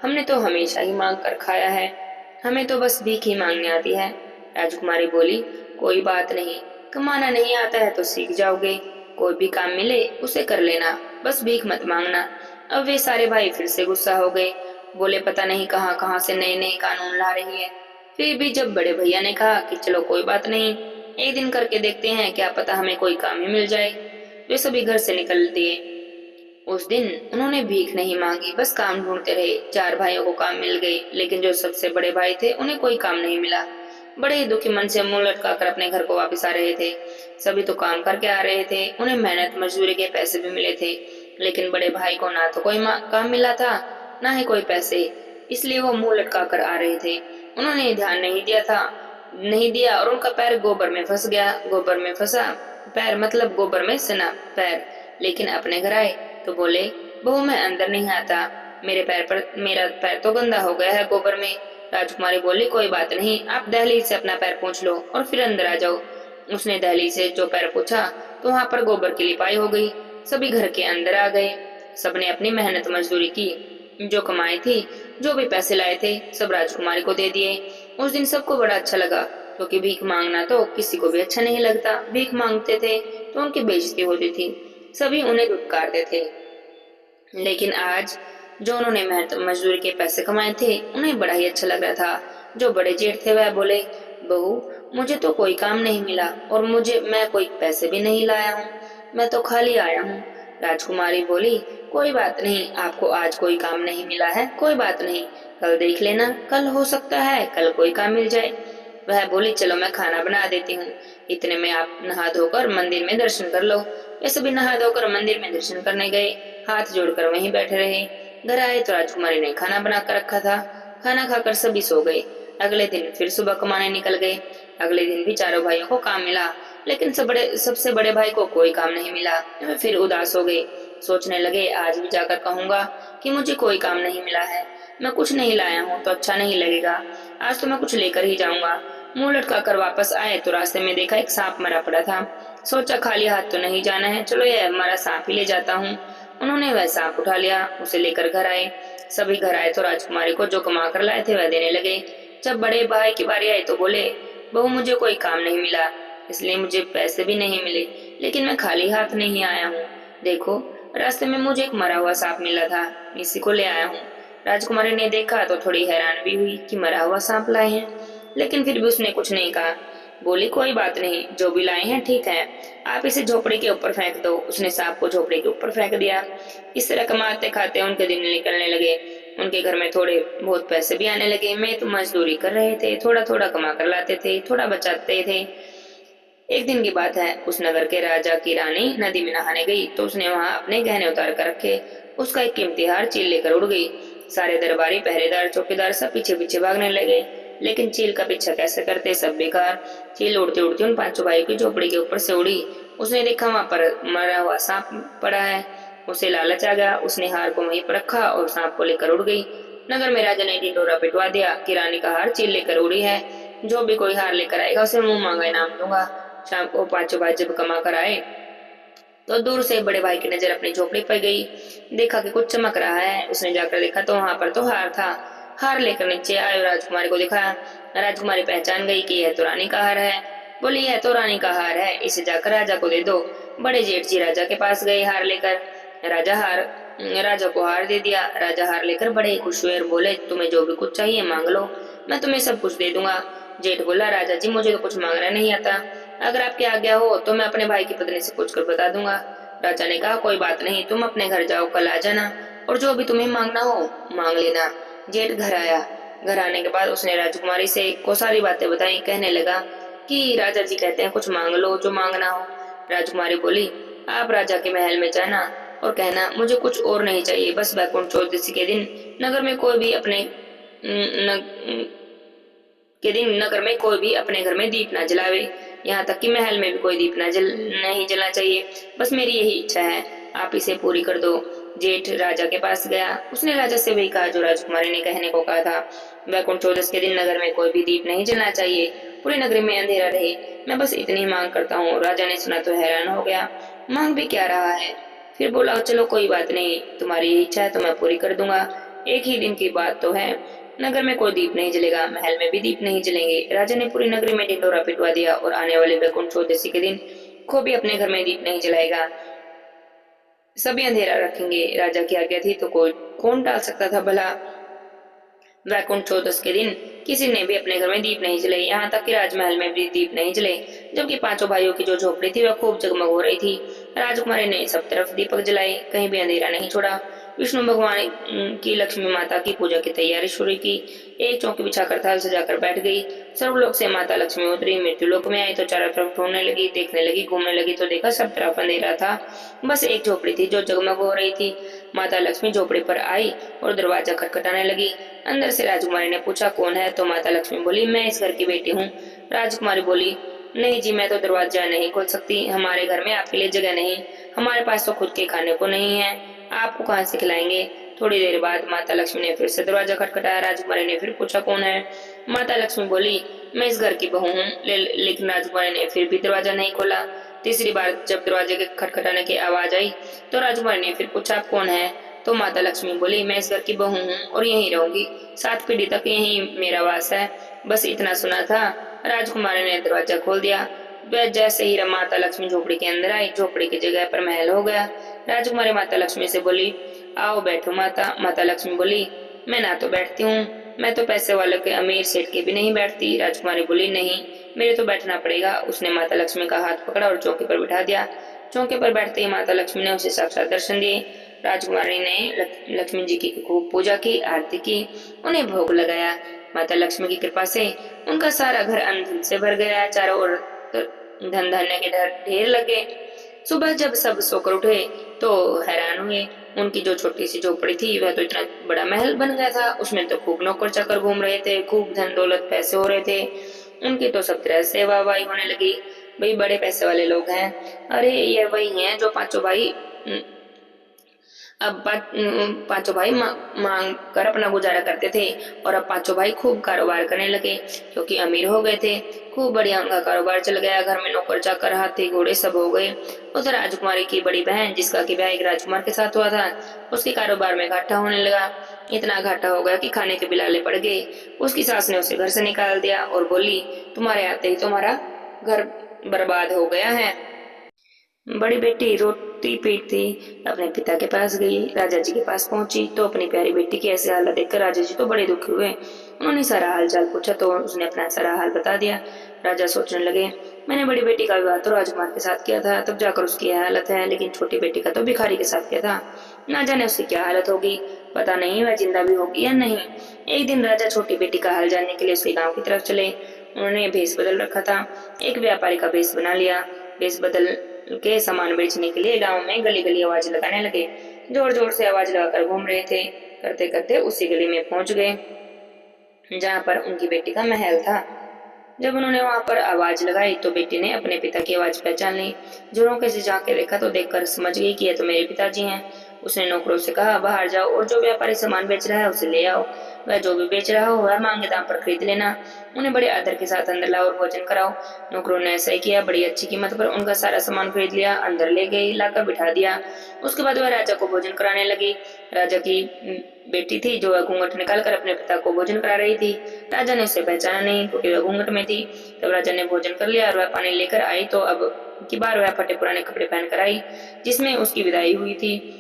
हमने तो हमेशा ही मांग कर खाया है, हमें तो बस भीख ही मांगने आती है। राजकुमारी बोली, कोई बात नहीं, कमाना नहीं आता है तो सीख जाओगे, कोई भी काम मिले उसे कर लेना, बस भीख मत मांगना। अब वे सारे भाई फिर से गुस्सा हो गए। बोले, पता नहीं कहाँ कहाँ से नए नए कानून ला रही है। फिर भी जब बड़े भैया ने कहा कि चलो कोई बात नहीं, एक दिन करके देखते हैं, क्या पता हमें कोई काम ही मिल जाए, वे सभी घर से निकल दिए। उस दिन उन्होंने भीख नहीं मांगी, बस काम ढूंढते रहे। 4 भाइयों को काम मिल गए, लेकिन जो सबसे बड़े भाई थे उन्हें कोई काम नहीं मिला। बड़े ही दुखी मन से मुंह लटकाकर अपने घर को वापस आ रहे थे। सभी तो काम करके आ रहे थे, उन्हें मेहनत मजदूरी के पैसे भी मिले थे, लेकिन बड़े भाई को ना तो कोई काम मिला था ना ही कोई पैसे, इसलिए वो मुंह लटका कर आ रहे थे। उन्होंने ध्यान नहीं दिया और उनका पैर गोबर में फंस गया। गोबर में फंसा पैर मतलब गोबर में सना पैर। लेकिन अपने घर आए तो बोले, बहू मैं अंदर नहीं आता, मेरा पैर तो गंदा हो गया है गोबर में। राजकुमारी बोली, कोई बात नहीं, आप दहलीज से अपना पैर पोंछ लो और फिर अंदर आ जाओ। उसने दहलीज से जो पैर पोंछा तो वहां पर गोबर की लिपाई हो गई। सभी घर के अंदर आ गए। सबने अपनी मेहनत मजदूरी की, जो कमाई थी, जो भी पैसे लाए थे, सब राजकुमारी को दे दिए। उस दिन सबको बड़ा अच्छा लगा, क्योंकि भीख मांगना तो किसी को भी अच्छा नहीं लगता। भीख मांगते थे तो उनकी बेइज्जती होती थी, सभी उन्हें धुतकारते थे। लेकिन आज जो उन्होंने मेहनत मजदूरी के पैसे कमाए थे उन्हें बड़ा ही अच्छा लग रहा था। जो बड़े जेठ थे वह बोले, बहू मुझे तो कोई काम नहीं मिला और मैं कोई पैसे भी नहीं लाया हूँ, मैं तो खाली आया हूँ। राजकुमारी बोली, कोई बात नहीं, आपको आज कोई काम नहीं मिला है, कोई बात नहीं, कल देख लेना, कल हो सकता है कल कोई काम मिल जाए। वह बोली, चलो मैं खाना बना देती हूँ। इतने में आप नहा धोकर मंदिर में दर्शन कर लो। वे सभी नहा धोकर मंदिर में दर्शन करने गए, हाथ जोड़कर वहीं बैठे रहे। घर आए तो राजकुमारी ने खाना बनाकर रखा था। खाना खाकर सभी सो गए। अगले दिन फिर सुबह कमाने निकल गए। अगले दिन भी चारों भाइयों को काम मिला, लेकिन सबसे बड़े भाई को कोई काम नहीं मिला। वे फिर उदास हो गए। सोचने लगे आज भी जाकर कहूंगा कि मुझे कोई काम नहीं मिला है, मैं कुछ नहीं लाया हूँ तो अच्छा नहीं लगेगा, आज तो मैं कुछ लेकर ही जाऊंगा। मुंह लटकाकर वापस आए तो रास्ते में देखा एक सांप मरा पड़ा था। सोचा खाली हाथ तो नहीं जाना है, चलो यह मरा सांप ही ले जाता हूँ। उन्होंने वह सांप उठा लिया, उसे लेकर घर आए। सभी घर आए तो राजकुमारी को जो कमा कर लाए थे वह देने लगे। जब बड़े भाई की बारी आई तो बोले, बहू मुझे कोई काम नहीं मिला, इसलिए मुझे पैसे भी नहीं मिले, लेकिन मैं खाली हाथ नहीं आया हूँ। देखो रास्ते में मुझे एक मरा हुआ सांप मिला था, इसी को ले आया हूँ। राजकुमारी ने देखा तो थोड़ी हैरान भी हुई कि मरा हुआ सांप लाए हैं, लेकिन फिर भी उसने कुछ नहीं कहा। बोली कोई बात नहीं, जो भी लाए हैं ठीक है, आप इसे झोपड़ी के ऊपर फेंक दो। उसने सांप को झोपड़ी के ऊपर फेंक दिया। इस तरह कमाते खाते उनके दिन निकलने लगे। उनके घर में थोड़े बहुत पैसे भी आने लगे। मैं तो मजदूरी कर रहे थे, थोड़ा थोड़ा कमा कर लाते थे, थोड़ा बचाते थे। एक दिन की बात है, उस नगर के राजा की रानी नदी में नहाने गई तो उसने वहां अपने गहने उतार कर रखे। उसका एक कीमती हार चील लेकर उड़ गई। सारे दरबारी पहरेदार चौकीदार सब पीछे पीछे भागने लगे, लेकिन चील का पीछा कैसे करते, सब बेकार। चील उड़ती उड़ती उन पांचों भाइयों की झोपड़ी के ऊपर से उड़ी। उसने देखा वहां पर मरा हुआ सांप पड़ा है। उसे लालच आ गया, उसने हार को वहीं पर रखा और सांप को लेकर उड़ गई। नगर में राजा ने ढिंढोरा पिटवा दिया कि रानी का हार चील लेकर उड़ी है, जो भी कोई हार लेकर आएगा उसे मुंह मांगा इनाम दूंगा। शाम को पांचों भाई जब कमा कर आए तो दूर से बड़े भाई की नजर अपनी झोपड़ी पर गई। देखा कि कुछ चमक रहा है। उसने जाकर देखा तो वहां पर तो हार था। हार लेकर नीचे आए और राजकुमारी को दिखाया। राजकुमारी पहचान गई कि यह तो रानी का हार है। बोली यह तो रानी का हार है, इसे जाकर राजा को दे दो। बड़े जेठ जी राजा के पास गए हार लेकर। राजा को हार दे दिया। राजा हार लेकर बड़े ही खुश हुए और बोले, तुम्हें जो भी कुछ चाहिए मांग लो, मैं तुम्हें सब कुछ दे दूंगा। जेठ बोला, राजा जी मुझे तो कुछ मांगना नहीं आता, अगर आपकी आज्ञा हो तो मैं अपने भाई की पत्नी से पूछकर बता दूंगा। राजा ने कहा, कोई बात नहीं, तुम अपने घर जाओ, कल आ जाना और जो भी तुम्हें मांगना हो मांग लेना। जेठ घर आया। घर आने के बाद उसने राजकुमारी से को सारी बातें बताई। कहने लगा कि राजा जी कहते हैं कुछ मांग लो, जो मांगना हो। राजकुमारी बोली, आप राजा के महल में जाना और कहना मुझे कुछ और नहीं चाहिए, बस बैकुंठ चतुर्दशी के दिन नगर में कोई भी अपने नगर में कोई भी अपने घर में दीप ना जलावे, यहाँ तक कि महल में भी कोई दीप नहीं जलना चाहिए, बस मेरी यही इच्छा है, आप इसे पूरी कर दो। जेठ राजा के पास गया। उसने राजा से वही कहा जो राजकुमारी ने कहने को कहा था। वैकुंठ चौदस के दिन नगर में कोई भी दीप नहीं जलना चाहिए, पूरे नगरी में अंधेरा रहे, मैं बस इतनी मांग करता हूँ। राजा ने सुना तो हैरान हो गया, मांग भी क्या रहा है। फिर बोला, चलो कोई बात नहीं, तुम्हारी इच्छा है तो मैं पूरी कर दूंगा। एक ही दिन की बात तो है, नगर में कोई दीप नहीं जलेगा, महल में भी दीप नहीं जलेंगे। राजा ने पूरी नगरी में ढिंढोरा पिटवा दिया और आने वाले वैकुंठ चतुर्दशी के दिन कोई भी अपने घर में दीप नहीं जलाएगा, सभी अंधेरा रखेंगे। राजा की आज्ञा थी तो कोई कौन टाल सकता था भला। वैकुंठ चौदस के दिन किसी ने भी अपने घर में दीप नहीं जले, यहाँ तक कि राजमहल में भी दीप नहीं जले, जबकि पांचों भाइयों की जो झोपड़ी थी वह खूब जगमग हो रही थी। राजकुमारी ने सब तरफ दीपक जलाए, कहीं भी अंधेरा नहीं छोड़ा। विष्णु भगवान की लक्ष्मी माता की पूजा की तैयारी शुरू की। एक चौकी बिछाकर थाल सजाकर बैठ गई। सर्वलोक से माता लक्ष्मी उतरी, मृत्युलोक में आई तो चारों तरफ ढूंढने लगी, देखने लगी, घूमने लगी तो देखा सब तरफ अंधेरा था, बस एक झोपड़ी थी जो जगमग हो रही थी। माता लक्ष्मी झोपड़ी पर आई और दरवाजा खटखटाने लगी। अंदर से राजकुमारी ने पूछा, कौन है? तो माता लक्ष्मी बोली, मैं इस घर की बेटी हूँ। राजकुमारी बोली, नहीं जी, मैं तो दरवाजा नहीं खोल सकती, हमारे घर में आपके लिए जगह नहीं, हमारे पास तो खुद के खाने को नहीं है, आपको कहाँ से खिलाएंगे। थोड़ी देर बाद माता लक्ष्मी ने फिर से दरवाजा खटखटाया। राजकुमारी ने फिर पूछा, कौन है? माता लक्ष्मी बोली, मैं इस घर की बहू हूँ। लेकिन राजकुमारी ने फिर भी दरवाजा नहीं खोला। तीसरी बार जब दरवाजे के खटखटाने की आवाज आई तो राजकुमारी ने फिर पूछा, आप कौन है? तो माता लक्ष्मी बोली, मैं इस घर की बहू हूँ और यहीं रहूंगी, 7 पीढ़ी तक यहीं मेरा वास है। बस इतना सुना था। राजकुमारी ने दरवाजा खोल दिया। वह जैसे ही माता लक्ष्मी झोपड़ी के अंदर आई, झोपड़ी की जगह पर महल हो गया। राजकुमारी माता लक्ष्मी से बोली, आओ बैठो माता। माता लक्ष्मी बोली, मैं ना तो बैठती हूँ, मैं तो पैसे वालों के अमीर सेठ के भी नहीं बैठती। राजकुमारी बोली, नहीं, मेरे तो बैठना पड़ेगा। उसने माता लक्ष्मी का हाथ पकड़ा और चौकी पर बिठा दिया। चौके पर बैठते ही माता लक्ष्मी ने उसे साक्षात दर्शन दिए। राजकुमारी ने लक्ष्मी जी की खूब पूजा की, आरती की, उन्हें भोग लगाया। माता लक्ष्मी की कृपा से उनका सारा घर अन्न धन से भर गया। चारों ओर धन धान्य के ढेर लगे। सुबह जब सब सोकर उठे तो हैरान हुए, उनकी जो छोटी सी झोपड़ी थी वह तो इतना बड़ा महल बन गया था। उसमें तो खूब नौकर चाकर घूम रहे थे, खूब धन दौलत पैसे हो रहे थे। उनकी तो सब तरह से वाहवाही होने लगी, भाई बड़े पैसे वाले लोग हैं। अरे ये वही हैं जो पांचों भाई अब पांचों भाई मांग कर अपना गुजारा करते थे और अब पांचों भाई खूब कारोबार करने लगे क्योंकि अमीर हो गए थे। खूब बढ़िया उनका कारोबार चल गया, घर में नौकर चाकर हाथी घोड़े सब हो गए। उधर राजकुमारी की बड़ी बहन जिसका कि ब्याह एक राजकुमार के साथ हुआ था, उसके कारोबार में घाटा होने लगा। इतना घाटा हो गया कि खाने के बिलाले पड़ गए। उसकी सास ने उसे घर से निकाल दिया और बोली, तुम्हारे आते ही तुम्हारा घर बर्बाद हो गया है। बड़ी बेटी रोती पीटती अपने पिता के पास गई। राजा जी के पास पहुंची तो अपनी प्यारी बेटी की ऐसी हालत देखकर राजा जी तो बड़े दुखी हुए। उन्होंने सारा हाल चाल पूछा तो उसने अपना सारा हाल बता दिया। राजा सोचने लगे, मैंने बड़ी बेटी का विवाह तो राजकुमार के साथ किया था, तब जाकर उसकी यह हालत है, लेकिन छोटी बेटी का तो भिखारी के साथ किया था। ना जाने उसकी क्या हालत होगी, पता नहीं वह जिंदा भी होगी या नहीं। एक दिन राजा छोटी बेटी का हाल जानने के लिए उसके गांव की तरफ चले। उन्होंने भेष बदल रखा था, एक व्यापारी का भेष बना लिया। भेष बदल के सामान बेचने के लिए गांव में गली गली आवाज लगाने लगे। जोर जोर से आवाज लगाकर घूम रहे थे। करते करते उसी गली में पहुंच गए जहां पर उनकी बेटी का महल था। जब उन्होंने वहां पर आवाज लगाई तो बेटी ने अपने पिता की आवाज पहचान ली। जोरों से जाके देखा तो देखकर समझ गई कि ये तो मेरे पिताजी हैं। उसने नौकरों से कहा, बाहर जाओ और जो व्यापारी सामान बेच रहा है उसे ले आओ। वह जो भी बेच रहा हो वह मांगे दाम पर खरीद लेना। उन्हें बड़े आदर के साथ अंदर लाओ और भोजन कराओ। नौकरों ने ऐसा ही किया, बड़ी अच्छी कीमत पर उनका सारा सामान खरीद लिया, अंदर ले गई, लाकर बिठा दिया। उसके बाद वह राजा को भोजन कराने लगी। राजा की बेटी थी जो वह घूंघट निकाल कर अपने पिता को भोजन करा रही थी। राजा ने उसे पहचाना नहीं क्योंकि वह घूंघट में थी। तब राजा ने भोजन कर लिया और वह पानी लेकर आई तो अब की बार वह फटे पुराने कपड़े पहनकर आई जिसमें उसकी विदाई हुई थी।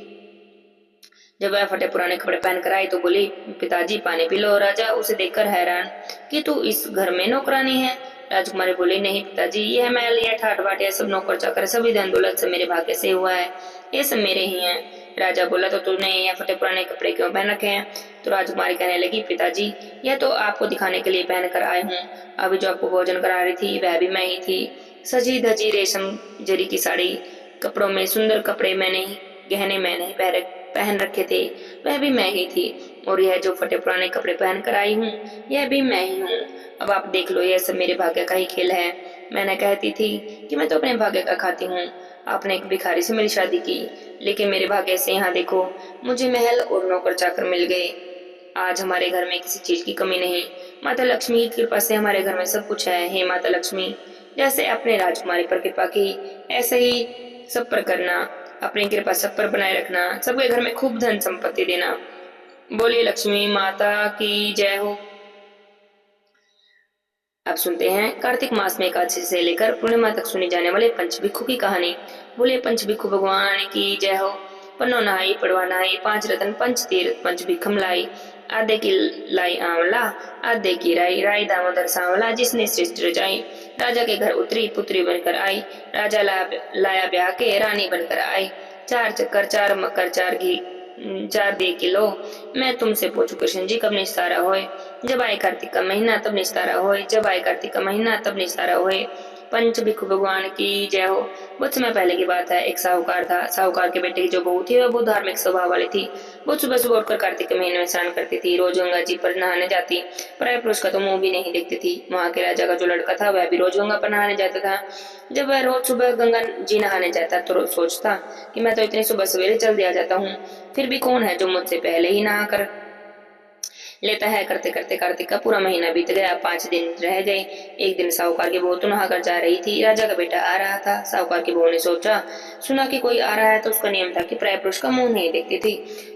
जब वह फटे पुराने कपड़े पहनकर आई तो बोली, पिताजी पानी पी लो। राजा उसे देखकर हैरान कि तू इस घर में नौकरानी है। राजकुमारी बोली, नहीं पिताजी, यह महल, यह ठाट बाट, यह सब नौकर चाकर, सभी धन दौलत सब मेरे भाग्य से हुआ है, ये सब मेरे ही हैं। राजा बोला, तो तूने यह फटे पुराने कपड़े क्यों पहन रखे हैं? तो राजकुमारी कहने लगी, पिताजी यह तो आपको दिखाने के लिए पहन कर आए हूँ। अभी जो आपको भोजन करा रही थी वह भी मैं ही थी। सजी धजी रेशम जरी की साड़ी, कपड़ों में सुंदर कपड़े मैंने ही, गहने मैंने ही पहन रखे थे, वह भी मैं ही थी। और यह जो फटे पुराने कपड़े पहन कर आई हूँ यह भी मैं ही हूँ। अब आप देख लो, यह सब मेरे भाग्य का ही खेल है। मैंने कहती थी कि मैं तो अपने भाग्य का खाती हूँ। आपने एक भिखारी से मेरी शादी की, लेकिन मेरे भाग्य से यहाँ देखो, मुझे महल और नौकर चाकर मिल गए। आज हमारे घर में किसी चीज की कमी नहीं। माता लक्ष्मी की कृपा से हमारे घर में सब कुछ है। हे माता लक्ष्मी, जैसे अपने राजकुमारी पर कृपा की ऐसे ही सब पर करना। अपनी कृपा सब पर बनाए रखना। सबके घर में खूब धन संपत्ति देना। बोलिए लक्ष्मी माता की जय हो। अब सुनते हैं कार्तिक मास में एकादशी से लेकर पूर्णिमा तक सुनी जाने वाले पंचभिक्षु की कहानी। बोलिए पंचभिक्षु भगवान की जय हो। पन्नो नहाई पड़वा नहाई, पांच रतन पंच तीर्थ पंच भिखम लाई। आधे की लाई आंवला, आधे की राई, राई दामोदर सांवला, जिसने सृष्टि रचाई। राजा के घर उतरी, पुत्री बनकर आई। राजा लाया ब्याह के, रानी बनकर आई। चार चक्कर चार मकर चार घी, चार दे किलो। मैं तुमसे पूछू कृष्ण जी, कब निस्तारा होए? जब आए कार्तिक का महीना तब निस्तारा होए, जब आए कार्तिक का महीना तब निस्तारा होए। पंच भिक्षु भगवान की जय हो। बहुत समय पहले की बात है, एक साहूकार था। साहूकार के बेटे की जो बहू थी वह बहुत धार्मिक स्वभाव वाली थी। बहुत सुबह सुबह उठकर कार्तिक के महीने में स्नान करती थी, रोज गंगा जी पर नहाने जाती। पराये पुरुष का तो मुंह भी नहीं देखती थी। वहां के राजा का जो लड़का था वह भी रोज गंगा पर नहाने जाता था। जब वह रोज सुबह गंगा जी नहाने जाता तो रोज सोचता कि मैं तो इतनी सुबह सवेरे चल दिया जाता हूँ, फिर भी कौन है जो मुझसे पहले ही नहा कर लेता है। करते करते कार्तिक का पूरा महीना बीत गया। 5 दिन रह गए। एक दिन साहूकार की बहू तो नहाकर जा रही थी। राजा का बेटा आ रहा था। साहूकार की बहू ने सोचा, सुना कि कोई आ रहा है तो उसका नियम था कि प्राय पुरुष का मुंह नहीं देखती थी।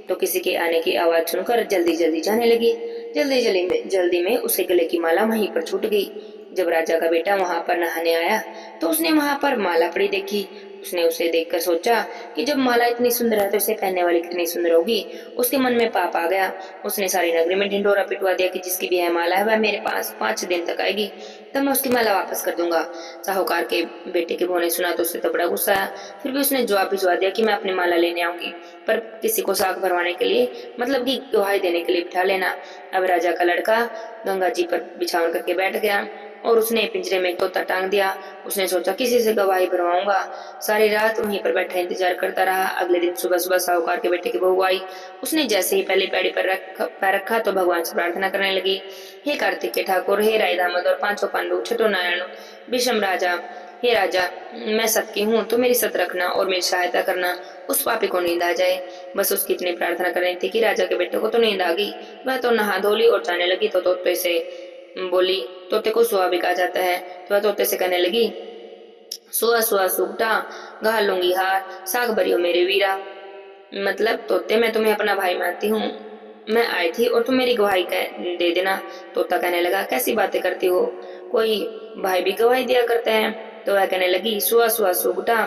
तो किसी के आने की आवाज सुनकर जल्दी जल्दी जाने लगी। जल्दी में उसके गले की माला वहीं पर छूट गई। जब राजा का बेटा वहां पर नहाने आया तो उसने वहां पर माला पड़ी देखी। उसने उसे देखकर सोचा कि जब माला इतनी सुंदर है तो इसे पहनने वाली कितनी सुंदर होगी। उसके मन में पाप आ गया। उसने सारी नगरी में ढिंढोरा पिटवा दिया कि जिसकी भी यह माला है वह मेरे पास 5 दिन तक आएगी, तब मैं उसकी माला वापस कर दूंगा। साहूकार के बेटे की बहू ने सुना तो उससे तो बड़ा गुस्सा आया। फिर भी उसने जवाब भिजवा दिया कि मैं अपनी माला लेने आऊंगी, पर किसी को साग भरवाने के लिए, मतलब कि गवाही देने के लिए बिठा लेना। अब राजा का लड़का गंगा जी पर बिछावन करके बैठ गया और उसने पिंजरे में एक तोता टांग दिया। उसने सोचा किसी से गवाही भरवाऊंगा। सारी रात वहीं पर बैठा इंतजार करता रहा। अगले दिन सुबह सुबह साहूकार के बेटे की बहू आई। उसने जैसे ही पहले पैड़ी पर पैर रखा तो भगवान से प्रार्थना करने लगी, हे कार्तिक के ठाकुर, हे राय दामोदर, पांचों पांडु, छठो नारायण, विषम राजा, हे राजा, मैं सत की हूँ, तो मेरी सत रखना और मेरी सहायता करना। उस पापी को नींद आ जाए। बस उसकी इतनी प्रार्थना कर रही थी कि राजा के बेटे को तो नींद आ गई। वह तो नहा धो ली और जाने लगी तो तोते से बोली। तोते को स्वाभाविक आ जाता है, तो वह तोते से कहने लगी, सुआ सुआ सुगटा, गा लूंगी हार, साग भरियो मेरे वीरा। मतलब तोते, मैं तुम्हें अपना भाई मानती हूँ, मैं आई थी और तुम मेरी गवाही दे देना। तोता कहने लगा, कैसी बातें करती हो, कोई भाई भी गवाही दिया करते हैं। तो वह कहने लगी, सुआ सुआ सुगटा,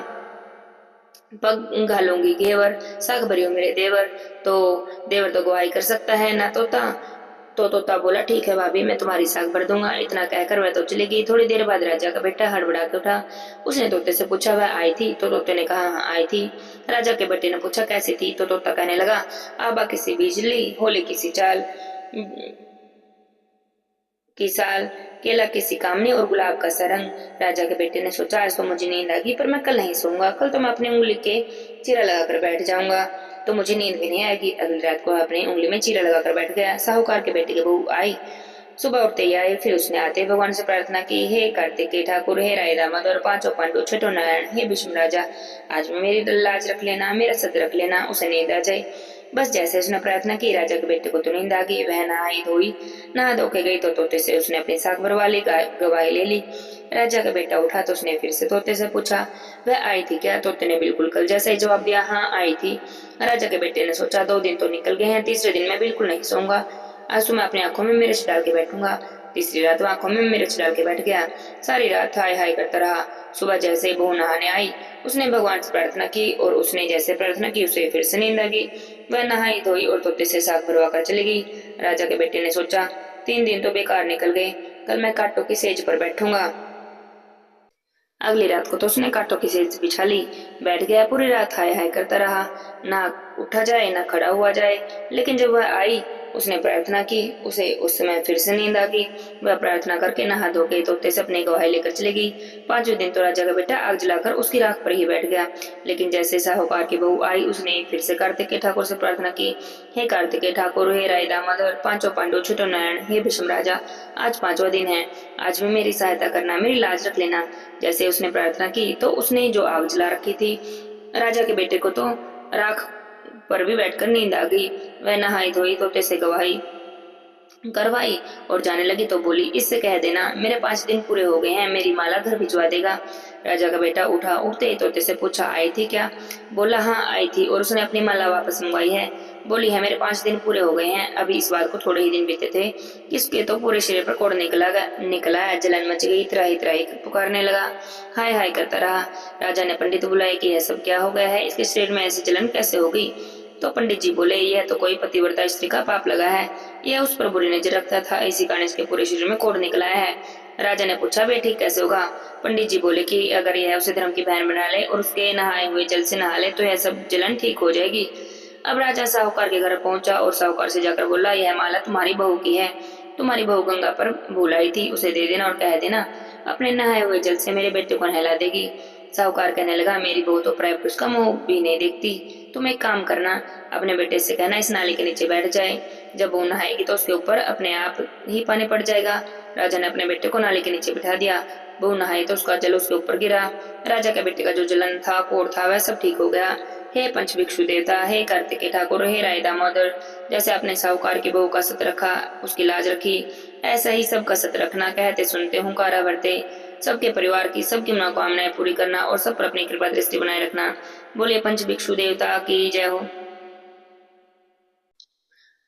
पग घालूंगी घेवर, साग भरियो मेरे देवर। तो देवर तो गवाही कर सकता है ना तोता। तो तोता बोला, ठीक है भाभी, मैं तुम्हारी साग भर दूंगा। इतना कहकर वह तो चली गई। थोड़ी देर बाद राजा का बेटा हड़बड़ा के उठा। उसने तोते से पूछा, वह आई थी? तो तोते ने कहा, हाँ आई थी। राजा के बेटे ने पूछा, कैसी थी? तो तोता कहने लगा, आबा किसी बिजली, होली किसी चाल की साल, केला किसी कामनी और गुलाब का सरंग। राजा के बेटे ने सोचा, आज तो मुझे नींद आ गई, पर मैं कल नहीं सोऊंगा। कल तो मैं अपनी उंगली के चीरा लगाकर बैठ जाऊंगा, तो मुझे नींद भी नहीं आएगी। अगली रात को अपनी उंगली में चीरा लगाकर बैठ गया। साहूकार के बेटे की बहू आई। सुबह उठते ही आए। फिर उसने आते भगवान से प्रार्थना की, हे कार्तिकेय ठाकुर, हे राय दामद और पांचों पांडु, छठो नारायण, हे भीष्म राजा, आज में मेरी लाज रख लेना, मेरा सत रख लेना, उसे नींद आ जाए। बस जैसे उसने प्रार्थना की, राजा के बेटे को तो नींद आ गई। वह नहाई धोई, नहा धो के गई तो तोते से उसने अपनी साख भरवा ली, गवाही ले ली। राजा का बेटा उठा तो उसने फिर से तोते से पूछा, वह आई थी क्या? तोते ने बिल्कुल कल जैसा ही जवाब दिया, हाँ आई थी। राजा के बेटे ने सोचा, 2 दिन तो निकल गए हैं, तीसरे दिन मैं बिल्कुल नहीं सोऊंगा। आज तो मैं अपनी आंखों में मिर्च डाल के बैठूंगा। तीसरी रात वह आंखों में मिर्च डाल के बैठ गया। सारी रात हाय हाय करता रहा। सुबह जैसे ही बहू नहाने आई, उसने भगवान से प्रार्थना की और उसने जैसे प्रार्थना की उसे फिर से नींद आ गई। वह नहाई धोई और तोते से साग भरवा कर चली गई। राजा के बेटे ने सोचा, 3 दिन तो बेकार निकल गए, कल मैं कांटों की सेज पर बैठूंगा। अगली रात को तो उसने कांटों की सेज बिछा ली, बैठ गया। पूरी रात हाय हाय करता रहा, ना उठा जाए ना खड़ा हुआ जाए। लेकिन जब वह आई, उसने प्रार्थना की, उसे उस समय फिर से नींद आ गई। वह प्रार्थना करके नहा धो के तोते से अपनी गवाही लेकर चली गई। 5वें दिन तो राजा का बेटा आग जलाकर उसकी राख पर ही बैठ गया। लेकिन जैसे साहूकार की बहू आई, उसने फिर से कार्तिकेय ठाकुर से प्रार्थना की, हे कार्तिकेय ठाकुर, हे राय दामोदर, पांचों पांडु, छठो नारायण, हे भीष्म राजा, आज 5वां दिन है, आज में मेरी सहायता करना, मेरी लाज रख लेना। जैसे उसने प्रार्थना की तो उसने जो आग जला रखी थी, राजा के बेटे को तो राख पर भी बैठकर नींद आ गई। वह नहाई धोई, तोते से गवाही करवाई और जाने लगी तो बोली, इससे कह देना मेरे 5 दिन पूरे हो गए हैं, मेरी माला घर भिजवा देगा। राजा का बेटा उठा, उठते ही तोते से पूछा, आई थी क्या? बोला, हाँ आई थी और उसने अपनी माला वापस मंगवाई है। बोली है, मेरे 5 दिन पूरे हो गए हैं, अभी इस बात को थोड़े ही दिन बीते थे, किसके तो पूरे शरीर पर कोड़ निकला है, जलन मच गई, त्राही त्राही पुकारने लगा, हाय हाय करता रहा। राजा ने पंडित बुलाए कि यह सब क्या हो गया है, इसके शरीर में ऐसी जलन कैसे हो गई? तो पंडित जी बोले, यह तो कोई पतिव्रता स्त्री का पाप लगा है, यह उस पर बुरी नजर रखता था, इसी कारण इसके पूरे शरीर में कोढ़ निकला है। राजा ने पूछा, वे ठीक कैसे होगा? पंडित जी बोले कि अगर यह उसे धर्म की बहन बना ले और उसके नहाए हुए जल से नहा ले तो यह सब जलन ठीक हो जाएगी। अब राजा साहूकार के घर पहुंचा और साहूकार से जाकर बोला, यह माला तुम्हारी बहू की है, तुम्हारी बहू गंगा पर भूल आई थी, उसे दे देना और कह देना अपने नहाए हुए जल से मेरे बेटे को नहला देगी। साहूकार कहने लगा, मेरी बहू तो प्राय पुरुष का मुंह भी नहीं देखती, तुम एक काम करना, अपने बेटे से कहना इस नाली के नीचे बैठ जाए, जब वो नहाएगी तो उसके ऊपर अपने आप ही पानी पड़ जाएगा। राजा ने अपने बेटे को नाली के नीचे बिठा दिया। बहू नहाई तो उसका जल उसके ऊपर गिरा। राजा के बेटे का जो जलन था, कोढ़ था, वह सब ठीक हो गया। हे पंच भिक्षु देवता, हे कार्तिकेय ठाकुर, हे राय दामोदर, जैसे आपने साहूकार की बहू का सत रखा, उसकी लाज रखी, ऐसा ही सबका सत रखना, कहते सुनते हुंकारा भरते सबके परिवार की सबकी मनोकामनाएं पूरी करना और सब पर अपनी कृपा दृष्टि बनाए रखना। बोले पंच भिक्षु देवता की जय हो।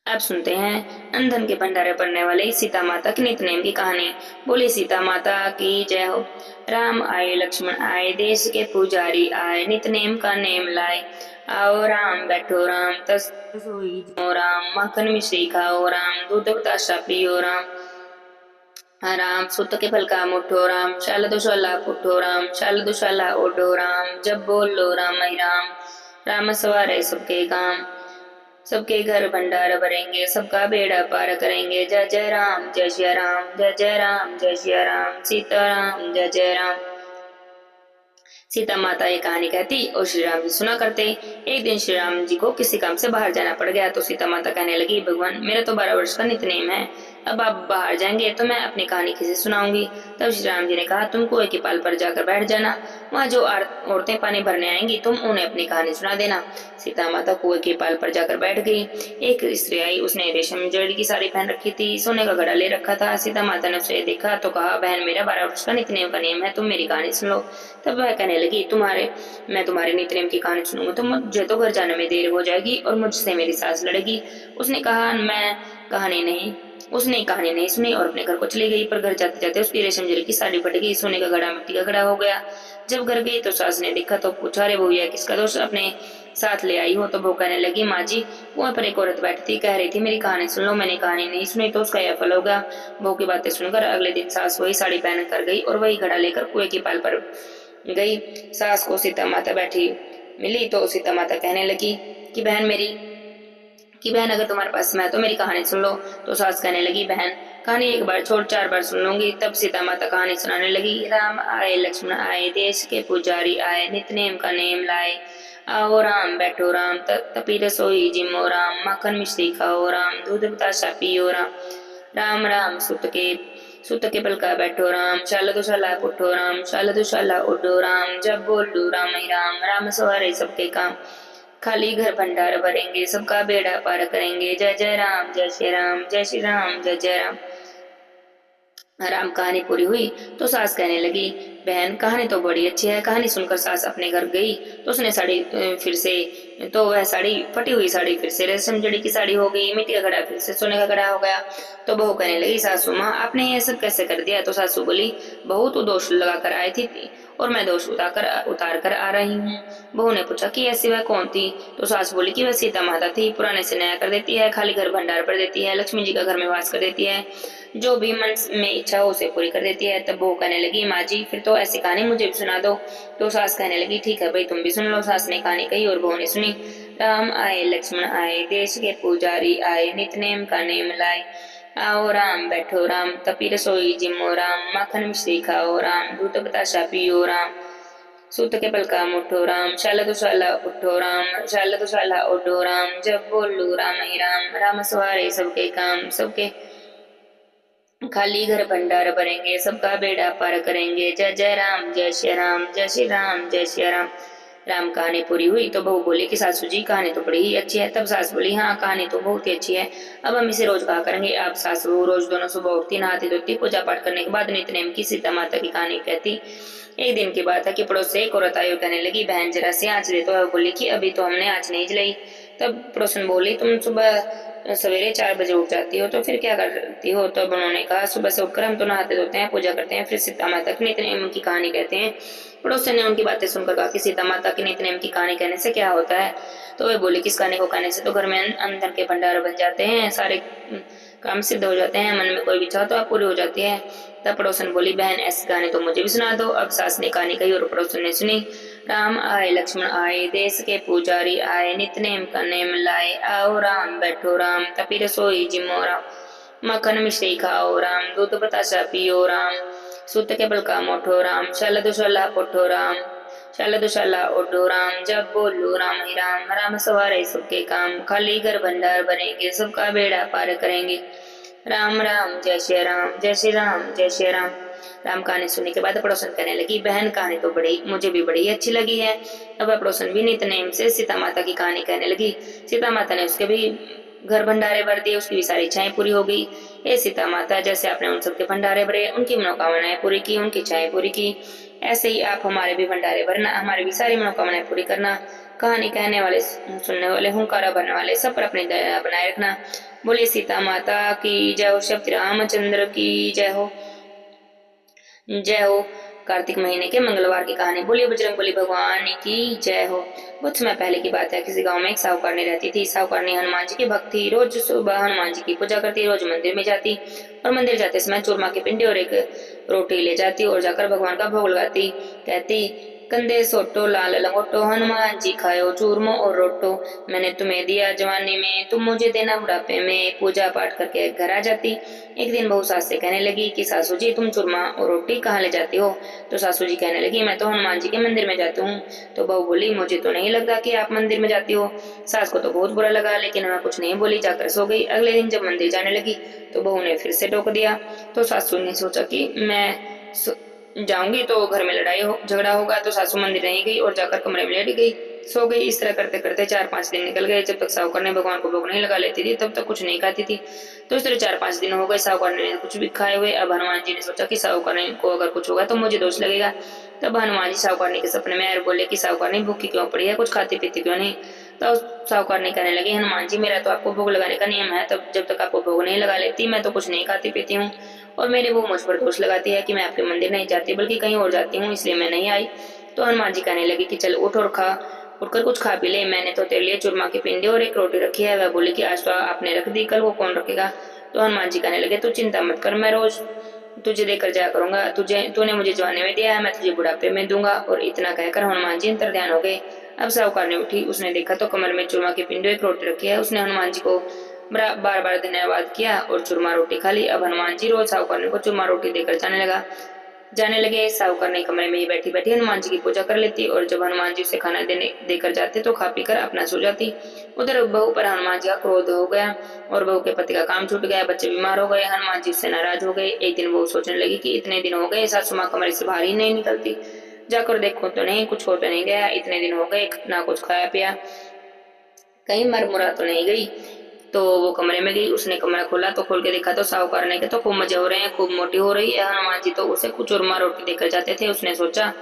अब सुनते हैं अंधन के भंडारे पड़ने वाले सीता माता की नित्य की कहानी। बोली सीता माता की जय हो। राम आए लक्ष्मण आए, देश के पुजारी आए, नित्य नेम का नेम लाए, आओ राम बैठो राम, तस सोई जाओ राम, मक्खन मिश्री खाओ राम, दूध बताशा पियो राम, राम सुत के फल का मुठो राम, शाला दुशाला पुठो राम, शाला दुशाला ओढ़ो राम, जब बोलो राम आई राम, राम सवारे सबके काम, सबके घर भंडार भरेंगे, सबका बेड़ा पार करेंगे, जय जय राम जय जय राम, जय जय राम जय जय राम, सीताराम जय जय राम। सीता माता ये कहानी कहती और श्री राम जी सुना करते। एक दिन श्री राम जी को किसी काम से बाहर जाना पड़ गया तो सीता माता कहने लगी, भगवान मेरा तो 12 वर्ष का नित्य नेम है, अब आप बाहर जाएंगे तो मैं अपनी कहानी किसे सुनाऊंगी। तब श्री राम जी ने कहा, तुम कुएं की पाल पर जाकर बैठ जाना, वहाँ जो औरतें पानी भरने आएंगी तुम उन्हें अपनी कहानी सुना देना। सीता माता कुएं की पाल पर जाकर बैठ गई। एक स्त्री आई, उसने रेशम जड़ी की साड़ी पहन रखी थी, सोने का घड़ा ले रखा था। सीता माता ने उसे देखा तो कहा, बहन मेरा 12 वर्ष का नित्य नेम का नियम है, तुम मेरी कहानी सुन लो। तब वह कहने लगी, मैं तुम्हारे नित्य नेम की कहानी सुनूंगा तो मुझे तो घर जाने में देर हो जाएगी और मुझसे मेरी सास लड़ेगी। उसने कहा, उसने कहानी नहीं सुनी और अपने घर को चली गई। पर घर जाते जाते उसकी रेशम जरी की साड़ी फट गई, सोने का घड़ा मिट्टी का घड़ा हो गया। जब घर गई तो सास ने देखा तो पूछा, अरे बहू, किसका दोष अपने साथ ले आई हो? तो बहू कहने लगी, माँ जी, कुआं पर एक औरत बैठी थी, कह रही थी मेरी कहानी सुन लो, मैंने कहानी नहीं सुनी तो उसका यह फल होगा। बहू की बातें सुनकर अगले दिन सास वही साड़ी पहन कर गई और वही घड़ा लेकर कुएं की पाल पर गई। सास को सीता माता बैठी मिली तो सीता माता कहने लगी कि बहन अगर तुम्हारे पास समय है तो मेरी कहानी सुन लो। तो सास कहने लगी, बहन कहानी एक बार छोड़ 4 बार सुन लूंगी। तब सीता माता कहानी सुनाने लगी, राम आए लक्ष्मण आए, देश के पुजारी आए, नित नेम का नेम लाए। आओ राम बैठो राम, तपी रसोई जिमो राम, माखन मिश्री खाओ राम, दूध बताशा पियो राम। राम राम सुत के पलका बैठो राम, शाला दुशाला पुठो राम, शाला दुशाला उठो राम, जब बोलू राम ही राम, राम सवारे सबके काम, खाली घर भंडार भरेंगे, सबका बेड़ा पार करेंगे। जय जय राम, जय श्री राम, जय श्री राम, जय जय राम। राम कहानी पूरी हुई तो सास कहने लगी, बहन कहानी तो बड़ी अच्छी है। कहानी सुनकर सास अपने घर गई तो उसने वह साड़ी फटी हुई साड़ी फिर से रेशम जड़ी की साड़ी हो गई, मिट्टी का घड़ा फिर से सोने का घड़ा हो गया। तो बहू कहने लगी, सासू माँ आपने ये सब कैसे कर दिया? तो सासू बोली, बहू तू दोष लगा कर आई थी और मैं दोष उतार कर आ रही हूँ। बहू ने पूछा कि ऐसी वह कौन थी? तो सास बोली कि वह सीता माता थी, पुराने से नया कर देती है, खाली घर भंडार भर देती है, लक्ष्मी जी का घर में वास कर देती है, जो भी मन में इच्छा हो उसे पूरी कर देती है। तब बहू कहने लगी, माँ जी फिर तो ऐसी कहानी मुझे भी सुना दो। तो सास कहने लगी, ठीक है भाई तुम भी सुन लो। सास ने कहानी कही और बहू ने सुनी। राम आए लक्ष्मण आए, देश के पुजारी आए, नित नेम का नेम लाए। आओ राम बैठो राम, तपी रसोई जिमो राम, माखन मिश्री खाओ राम, दूध बताशा पियो राम, सूत के पलका मुठो राम, शाला दुशाला उठो राम, शाला दुशाला उठो राम, जब बोलू राम ही राम, राम सवारे सबके काम, सबके खाली घर भंडार भरेंगे, सबका बेड़ा पार करेंगे। जय जय राम, जय श्री राम, जय श्री राम, जय श्री राम। राम कहानी पूरी हुई तो बहू बोली कि सासू जी कहानी तो बड़ी ही अच्छी है। तब सास बोली, हाँ कहानी तो बहुत ही अच्छी है, अब हम इसे रोज कहा करेंगे। आप सास बहू रोज दोनों सुबह उठती, नहाती धोती, पूजा पाठ करने के बाद नित्य नेम की सीता माता की कहानी कहती। एक दिन की बात है कि पड़ोस से एक औरत आई और कहने लगी, बहन जरा सी आँच दे। तो बोली कि अभी तो हमने आँच नहीं जलाई। तब पड़ोसन बोली, तुम सुबह सवेरे 4 बजे उठ जाती हो तो फिर क्या करती हो? तो उन्होंने कहा, सुबह से उठकर हम तो नहाते धोते हैं, पूजा करते हैं, फिर सीता माता के नित्य नेम की कहानी कहते हैं। पड़ोसन ने उनकी बातें सुनकर कहा कि सीता माता के नित्य नेम की कहानी कहने से क्या होता है? तो वे बोले, किस कहानी को कहने से तो घर में अंदर के भंडार बन जाते हैं, सारे काम सिद्ध हो जाते हैं, मन में कोई भी चाह तो पूरी हो जाती है। तब पड़ोसन बोली, बहन ऐसी कहानी तो मुझे भी सुना दो। अब सास ने कहानी कही और पड़ोसन ने सुनी। राम आए लक्ष्मण आए, देश के पुजारी आए, नित नेम का नेम लाए। आओ राम बैठो राम, तपी रसोई जिमो राम, माखन मिश्री खाओ राम, दूध बताशा पियो राम, सूत के बलका मोठो राम, शाला दुशाला पुठो राम, शाला दुशाला ओठो राम, जब बोलू राम ही राम, राम सवारे सबके काम, खाली घर भंडार भरेंगे, सबका बेड़ा पार करेंगे। राम राम, जय श्री राम, जय श्री राम, जय श्री राम। राम कहानी सुनने के बाद पड़ोसन कहने लगी, बहन कहानी तो मुझे भी बड़ी अच्छी लगी है। अब पड़ोसन भी नित्य नेम से सीता माता की कहानी कहने लगी। सीता माता ने उसके भी घर भंडारे भर दिए, उसकी भी सारी इच्छाएं पूरी हो गई। हे सीता माता, जैसे आपने उन सबके भंडारे भरे, उनकी मनोकामनाएं पूरी की, उनकी इच्छाएं पूरी की, ऐसे ही आप हमारे भी भंडारे भरना, हमारी भी सारी मनोकामनाएं पूरी करना। कहानी कहने वाले, सुनने वाले, हुंकारा भरने वाले सब पर अपनी दया बनाए रखना। बोले सीता माता की जय हो, श्री रामचंद्र की जय हो, जय हो। कार्तिक महीने के मंगलवार की कहानी। बोलिए बजरंगबली भगवान की जय हो। बहुत समय पहले की बात है, किसी गांव में एक साहूकारनी रहती थी। साहूकारनी हनुमान जी की भक्त थी। रोज सुबह हनुमान जी की पूजा करती, रोज मंदिर में जाती और मंदिर जाते समय चूरमा की पिंडी और एक रोटी ले जाती और जाकर भगवान का भोग लगाती। कहती कंधे सोटो लाल लंगोटो, हनुमान जी खायो चूरमो और रोटो। मैंने तुम्हें दिया जवानी में, तुम मुझे देना बुढ़ापे में। पूजा पाठ करके घर आ जाती। एक दिन बहू सास से कहने लगी कि सासू जी तुम चूरमा और रोटी कहाँ ले जाती हो? तो सासू जी कहने लगी मैं तो हनुमान जी के मंदिर में जाती हूँ। तो बहू बोली मुझे तो नहीं लगता कि आप मंदिर में जाती हो। सास को तो बहुत बुरा लगा, लेकिन वह कुछ नहीं बोली, जाकर सो गई। अगले दिन जब मंदिर जाने लगी तो बहू ने फिर से टोक दिया। तो सासू ने सोचा कि मैं जाऊंगी तो घर में लड़ाई हो झगड़ा होगा, तो सासू मंदिर नहीं गई और जाकर कमरे में लेट गई, सो गई। इस तरह करते करते 4-5 दिन निकल गए। जब तक साहूकार ने भगवान को भोग नहीं लगा लेती थी तब तक कुछ नहीं खाती थी। तो इस तरह 4-5 दिन हो गए, साहूकार ने कुछ भी खाए हुए। अब हनुमान जी ने सोचा कि साहूकार को अगर कुछ होगा तो मुझे दोष लगेगा। तब हनुमान जी साहूकार के सपने में आए और बोले कि साहूकार भूखी क्यों पड़ी है, कुछ खाती पीती क्यों नहीं? तो साहूकार ने कहने लगे हनुमान जी मेरा तो आपको भोग लगाने का नियम है, तब जब तक आपको भोग नहीं लगा लेती मैं तो कुछ नहीं खाती पीती हूँ। और मेरे वो मुझ पर दोष लगाती है कि मैं आपके मंदिर नहीं जाती बल्कि कहीं और जाती हूँ, इसलिए मैं नहीं आई। तो हनुमान जी कहने लगे कि चल उठ और खा, उठकर कुछ खा पी ले। मैंने तो तेरे लिए चूरमा की पिंडी और एक रोटी रखी है। वह बोली कि आज तो आपने रख दी, कल वो कौन रखेगा? तो हनुमान जी कहने लगे तू चिंता मत कर, मैं रोज तुझे देकर जाया करूंगा। तूने मुझे जवानी में दिया है, मैं तुझे बुढ़ापे में दूंगा। और इतना कहकर हनुमान जी अंतर ध्यान हो गए। अब साहूकार ने उठी, उसने देखा तो कमर में चूरमा की पिंडी एक रोटी रखी है। उसने हनुमान जी को बार बार धन्यवाद किया और चूरमा रोटी खा ली। अब हनुमान जी रोज साहूकार को चूरमा रोटी देकर जाने लगे। साहूकार ने कमरे में ही बैठी बैठी हनुमान जी की पूजा कर लेती और जब हनुमान जी उसे खाना देकर जाते तो खा पी कर अपना सो जाती। उधर बहू पर हनुमान जी का क्रोध हो गया और बहू के पति का काम छूट गया, बच्चे बीमार हो गए। हनुमान जी उससे नाराज हो गए। एक दिन बहू सोचने लगी कि इतने दिन हो गए सासू माँ कमरे से बाहर ही नहीं निकलती, जाकर देखो तो नहीं, कुछ हो तो नहीं गया। इतने दिन हो गए ना कुछ खाया पिया, कहीं मर मुरा तो नहीं गई। तो वो कमरे में गई, उसने कमरा खोला तो खोल के देखा तो साहूकार ने के तो खूब मजे हो रहे हैं, खूब मोटी हो रही है। हनुमान जी तो उसे कुछ चूरमा रोटी देकर जाते थे। उसने सोचा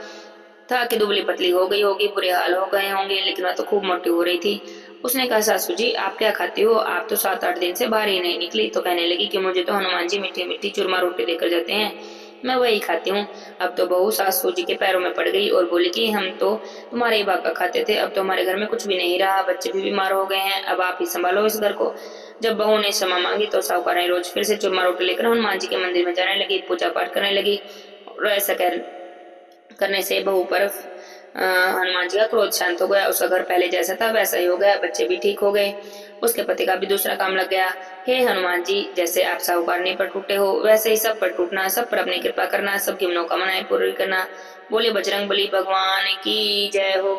था कि दुबली पतली हो गई होगी, बुरे हाल हो गए होंगे, लेकिन वह तो खूब मोटी हो रही थी। उसने कहा सासू जी आप क्या खाती हो, आप तो 7-8 दिन से बाहर ही नहीं निकली। तो कहने लगी कि मुझे तो हनुमान जी मीठी मीठी चूरमा रोटी देकर जाते हैं, मैं वही खाती हूँ। अब तो बहू सासू जी के पैरों में पड़ गई और बोली कि हम तो तुम्हारे ही बाका खाते थे, अब तो हमारे घर में कुछ भी नहीं रहा, बच्चे भी बीमार हो गए हैं, अब आप ही संभालो इस घर को। जब बहू ने क्षमा मांगी तो साहूकार ने रोज फिर से चूरमा रोटी लेकर हनुमान जी के मंदिर में जाने लगी, पूजा पाठ करने लगी। और ऐसा करने से बहू पर हनुमान जी का क्रोध शांत हो गया। उसका घर पहले जैसा था वैसा ही हो गया, बच्चे भी ठीक हो गए, उसके पति का भी दूसरा काम लग गया। हे हनुमान जी, जैसे आप साहूकारनी पर टूटे हो वैसे ही सब पर टूटना, सब पर अपनी कृपा करना, सबकी मनोकामनाएं पूरी करना। बोले बजरंग बली भगवान की जय हो।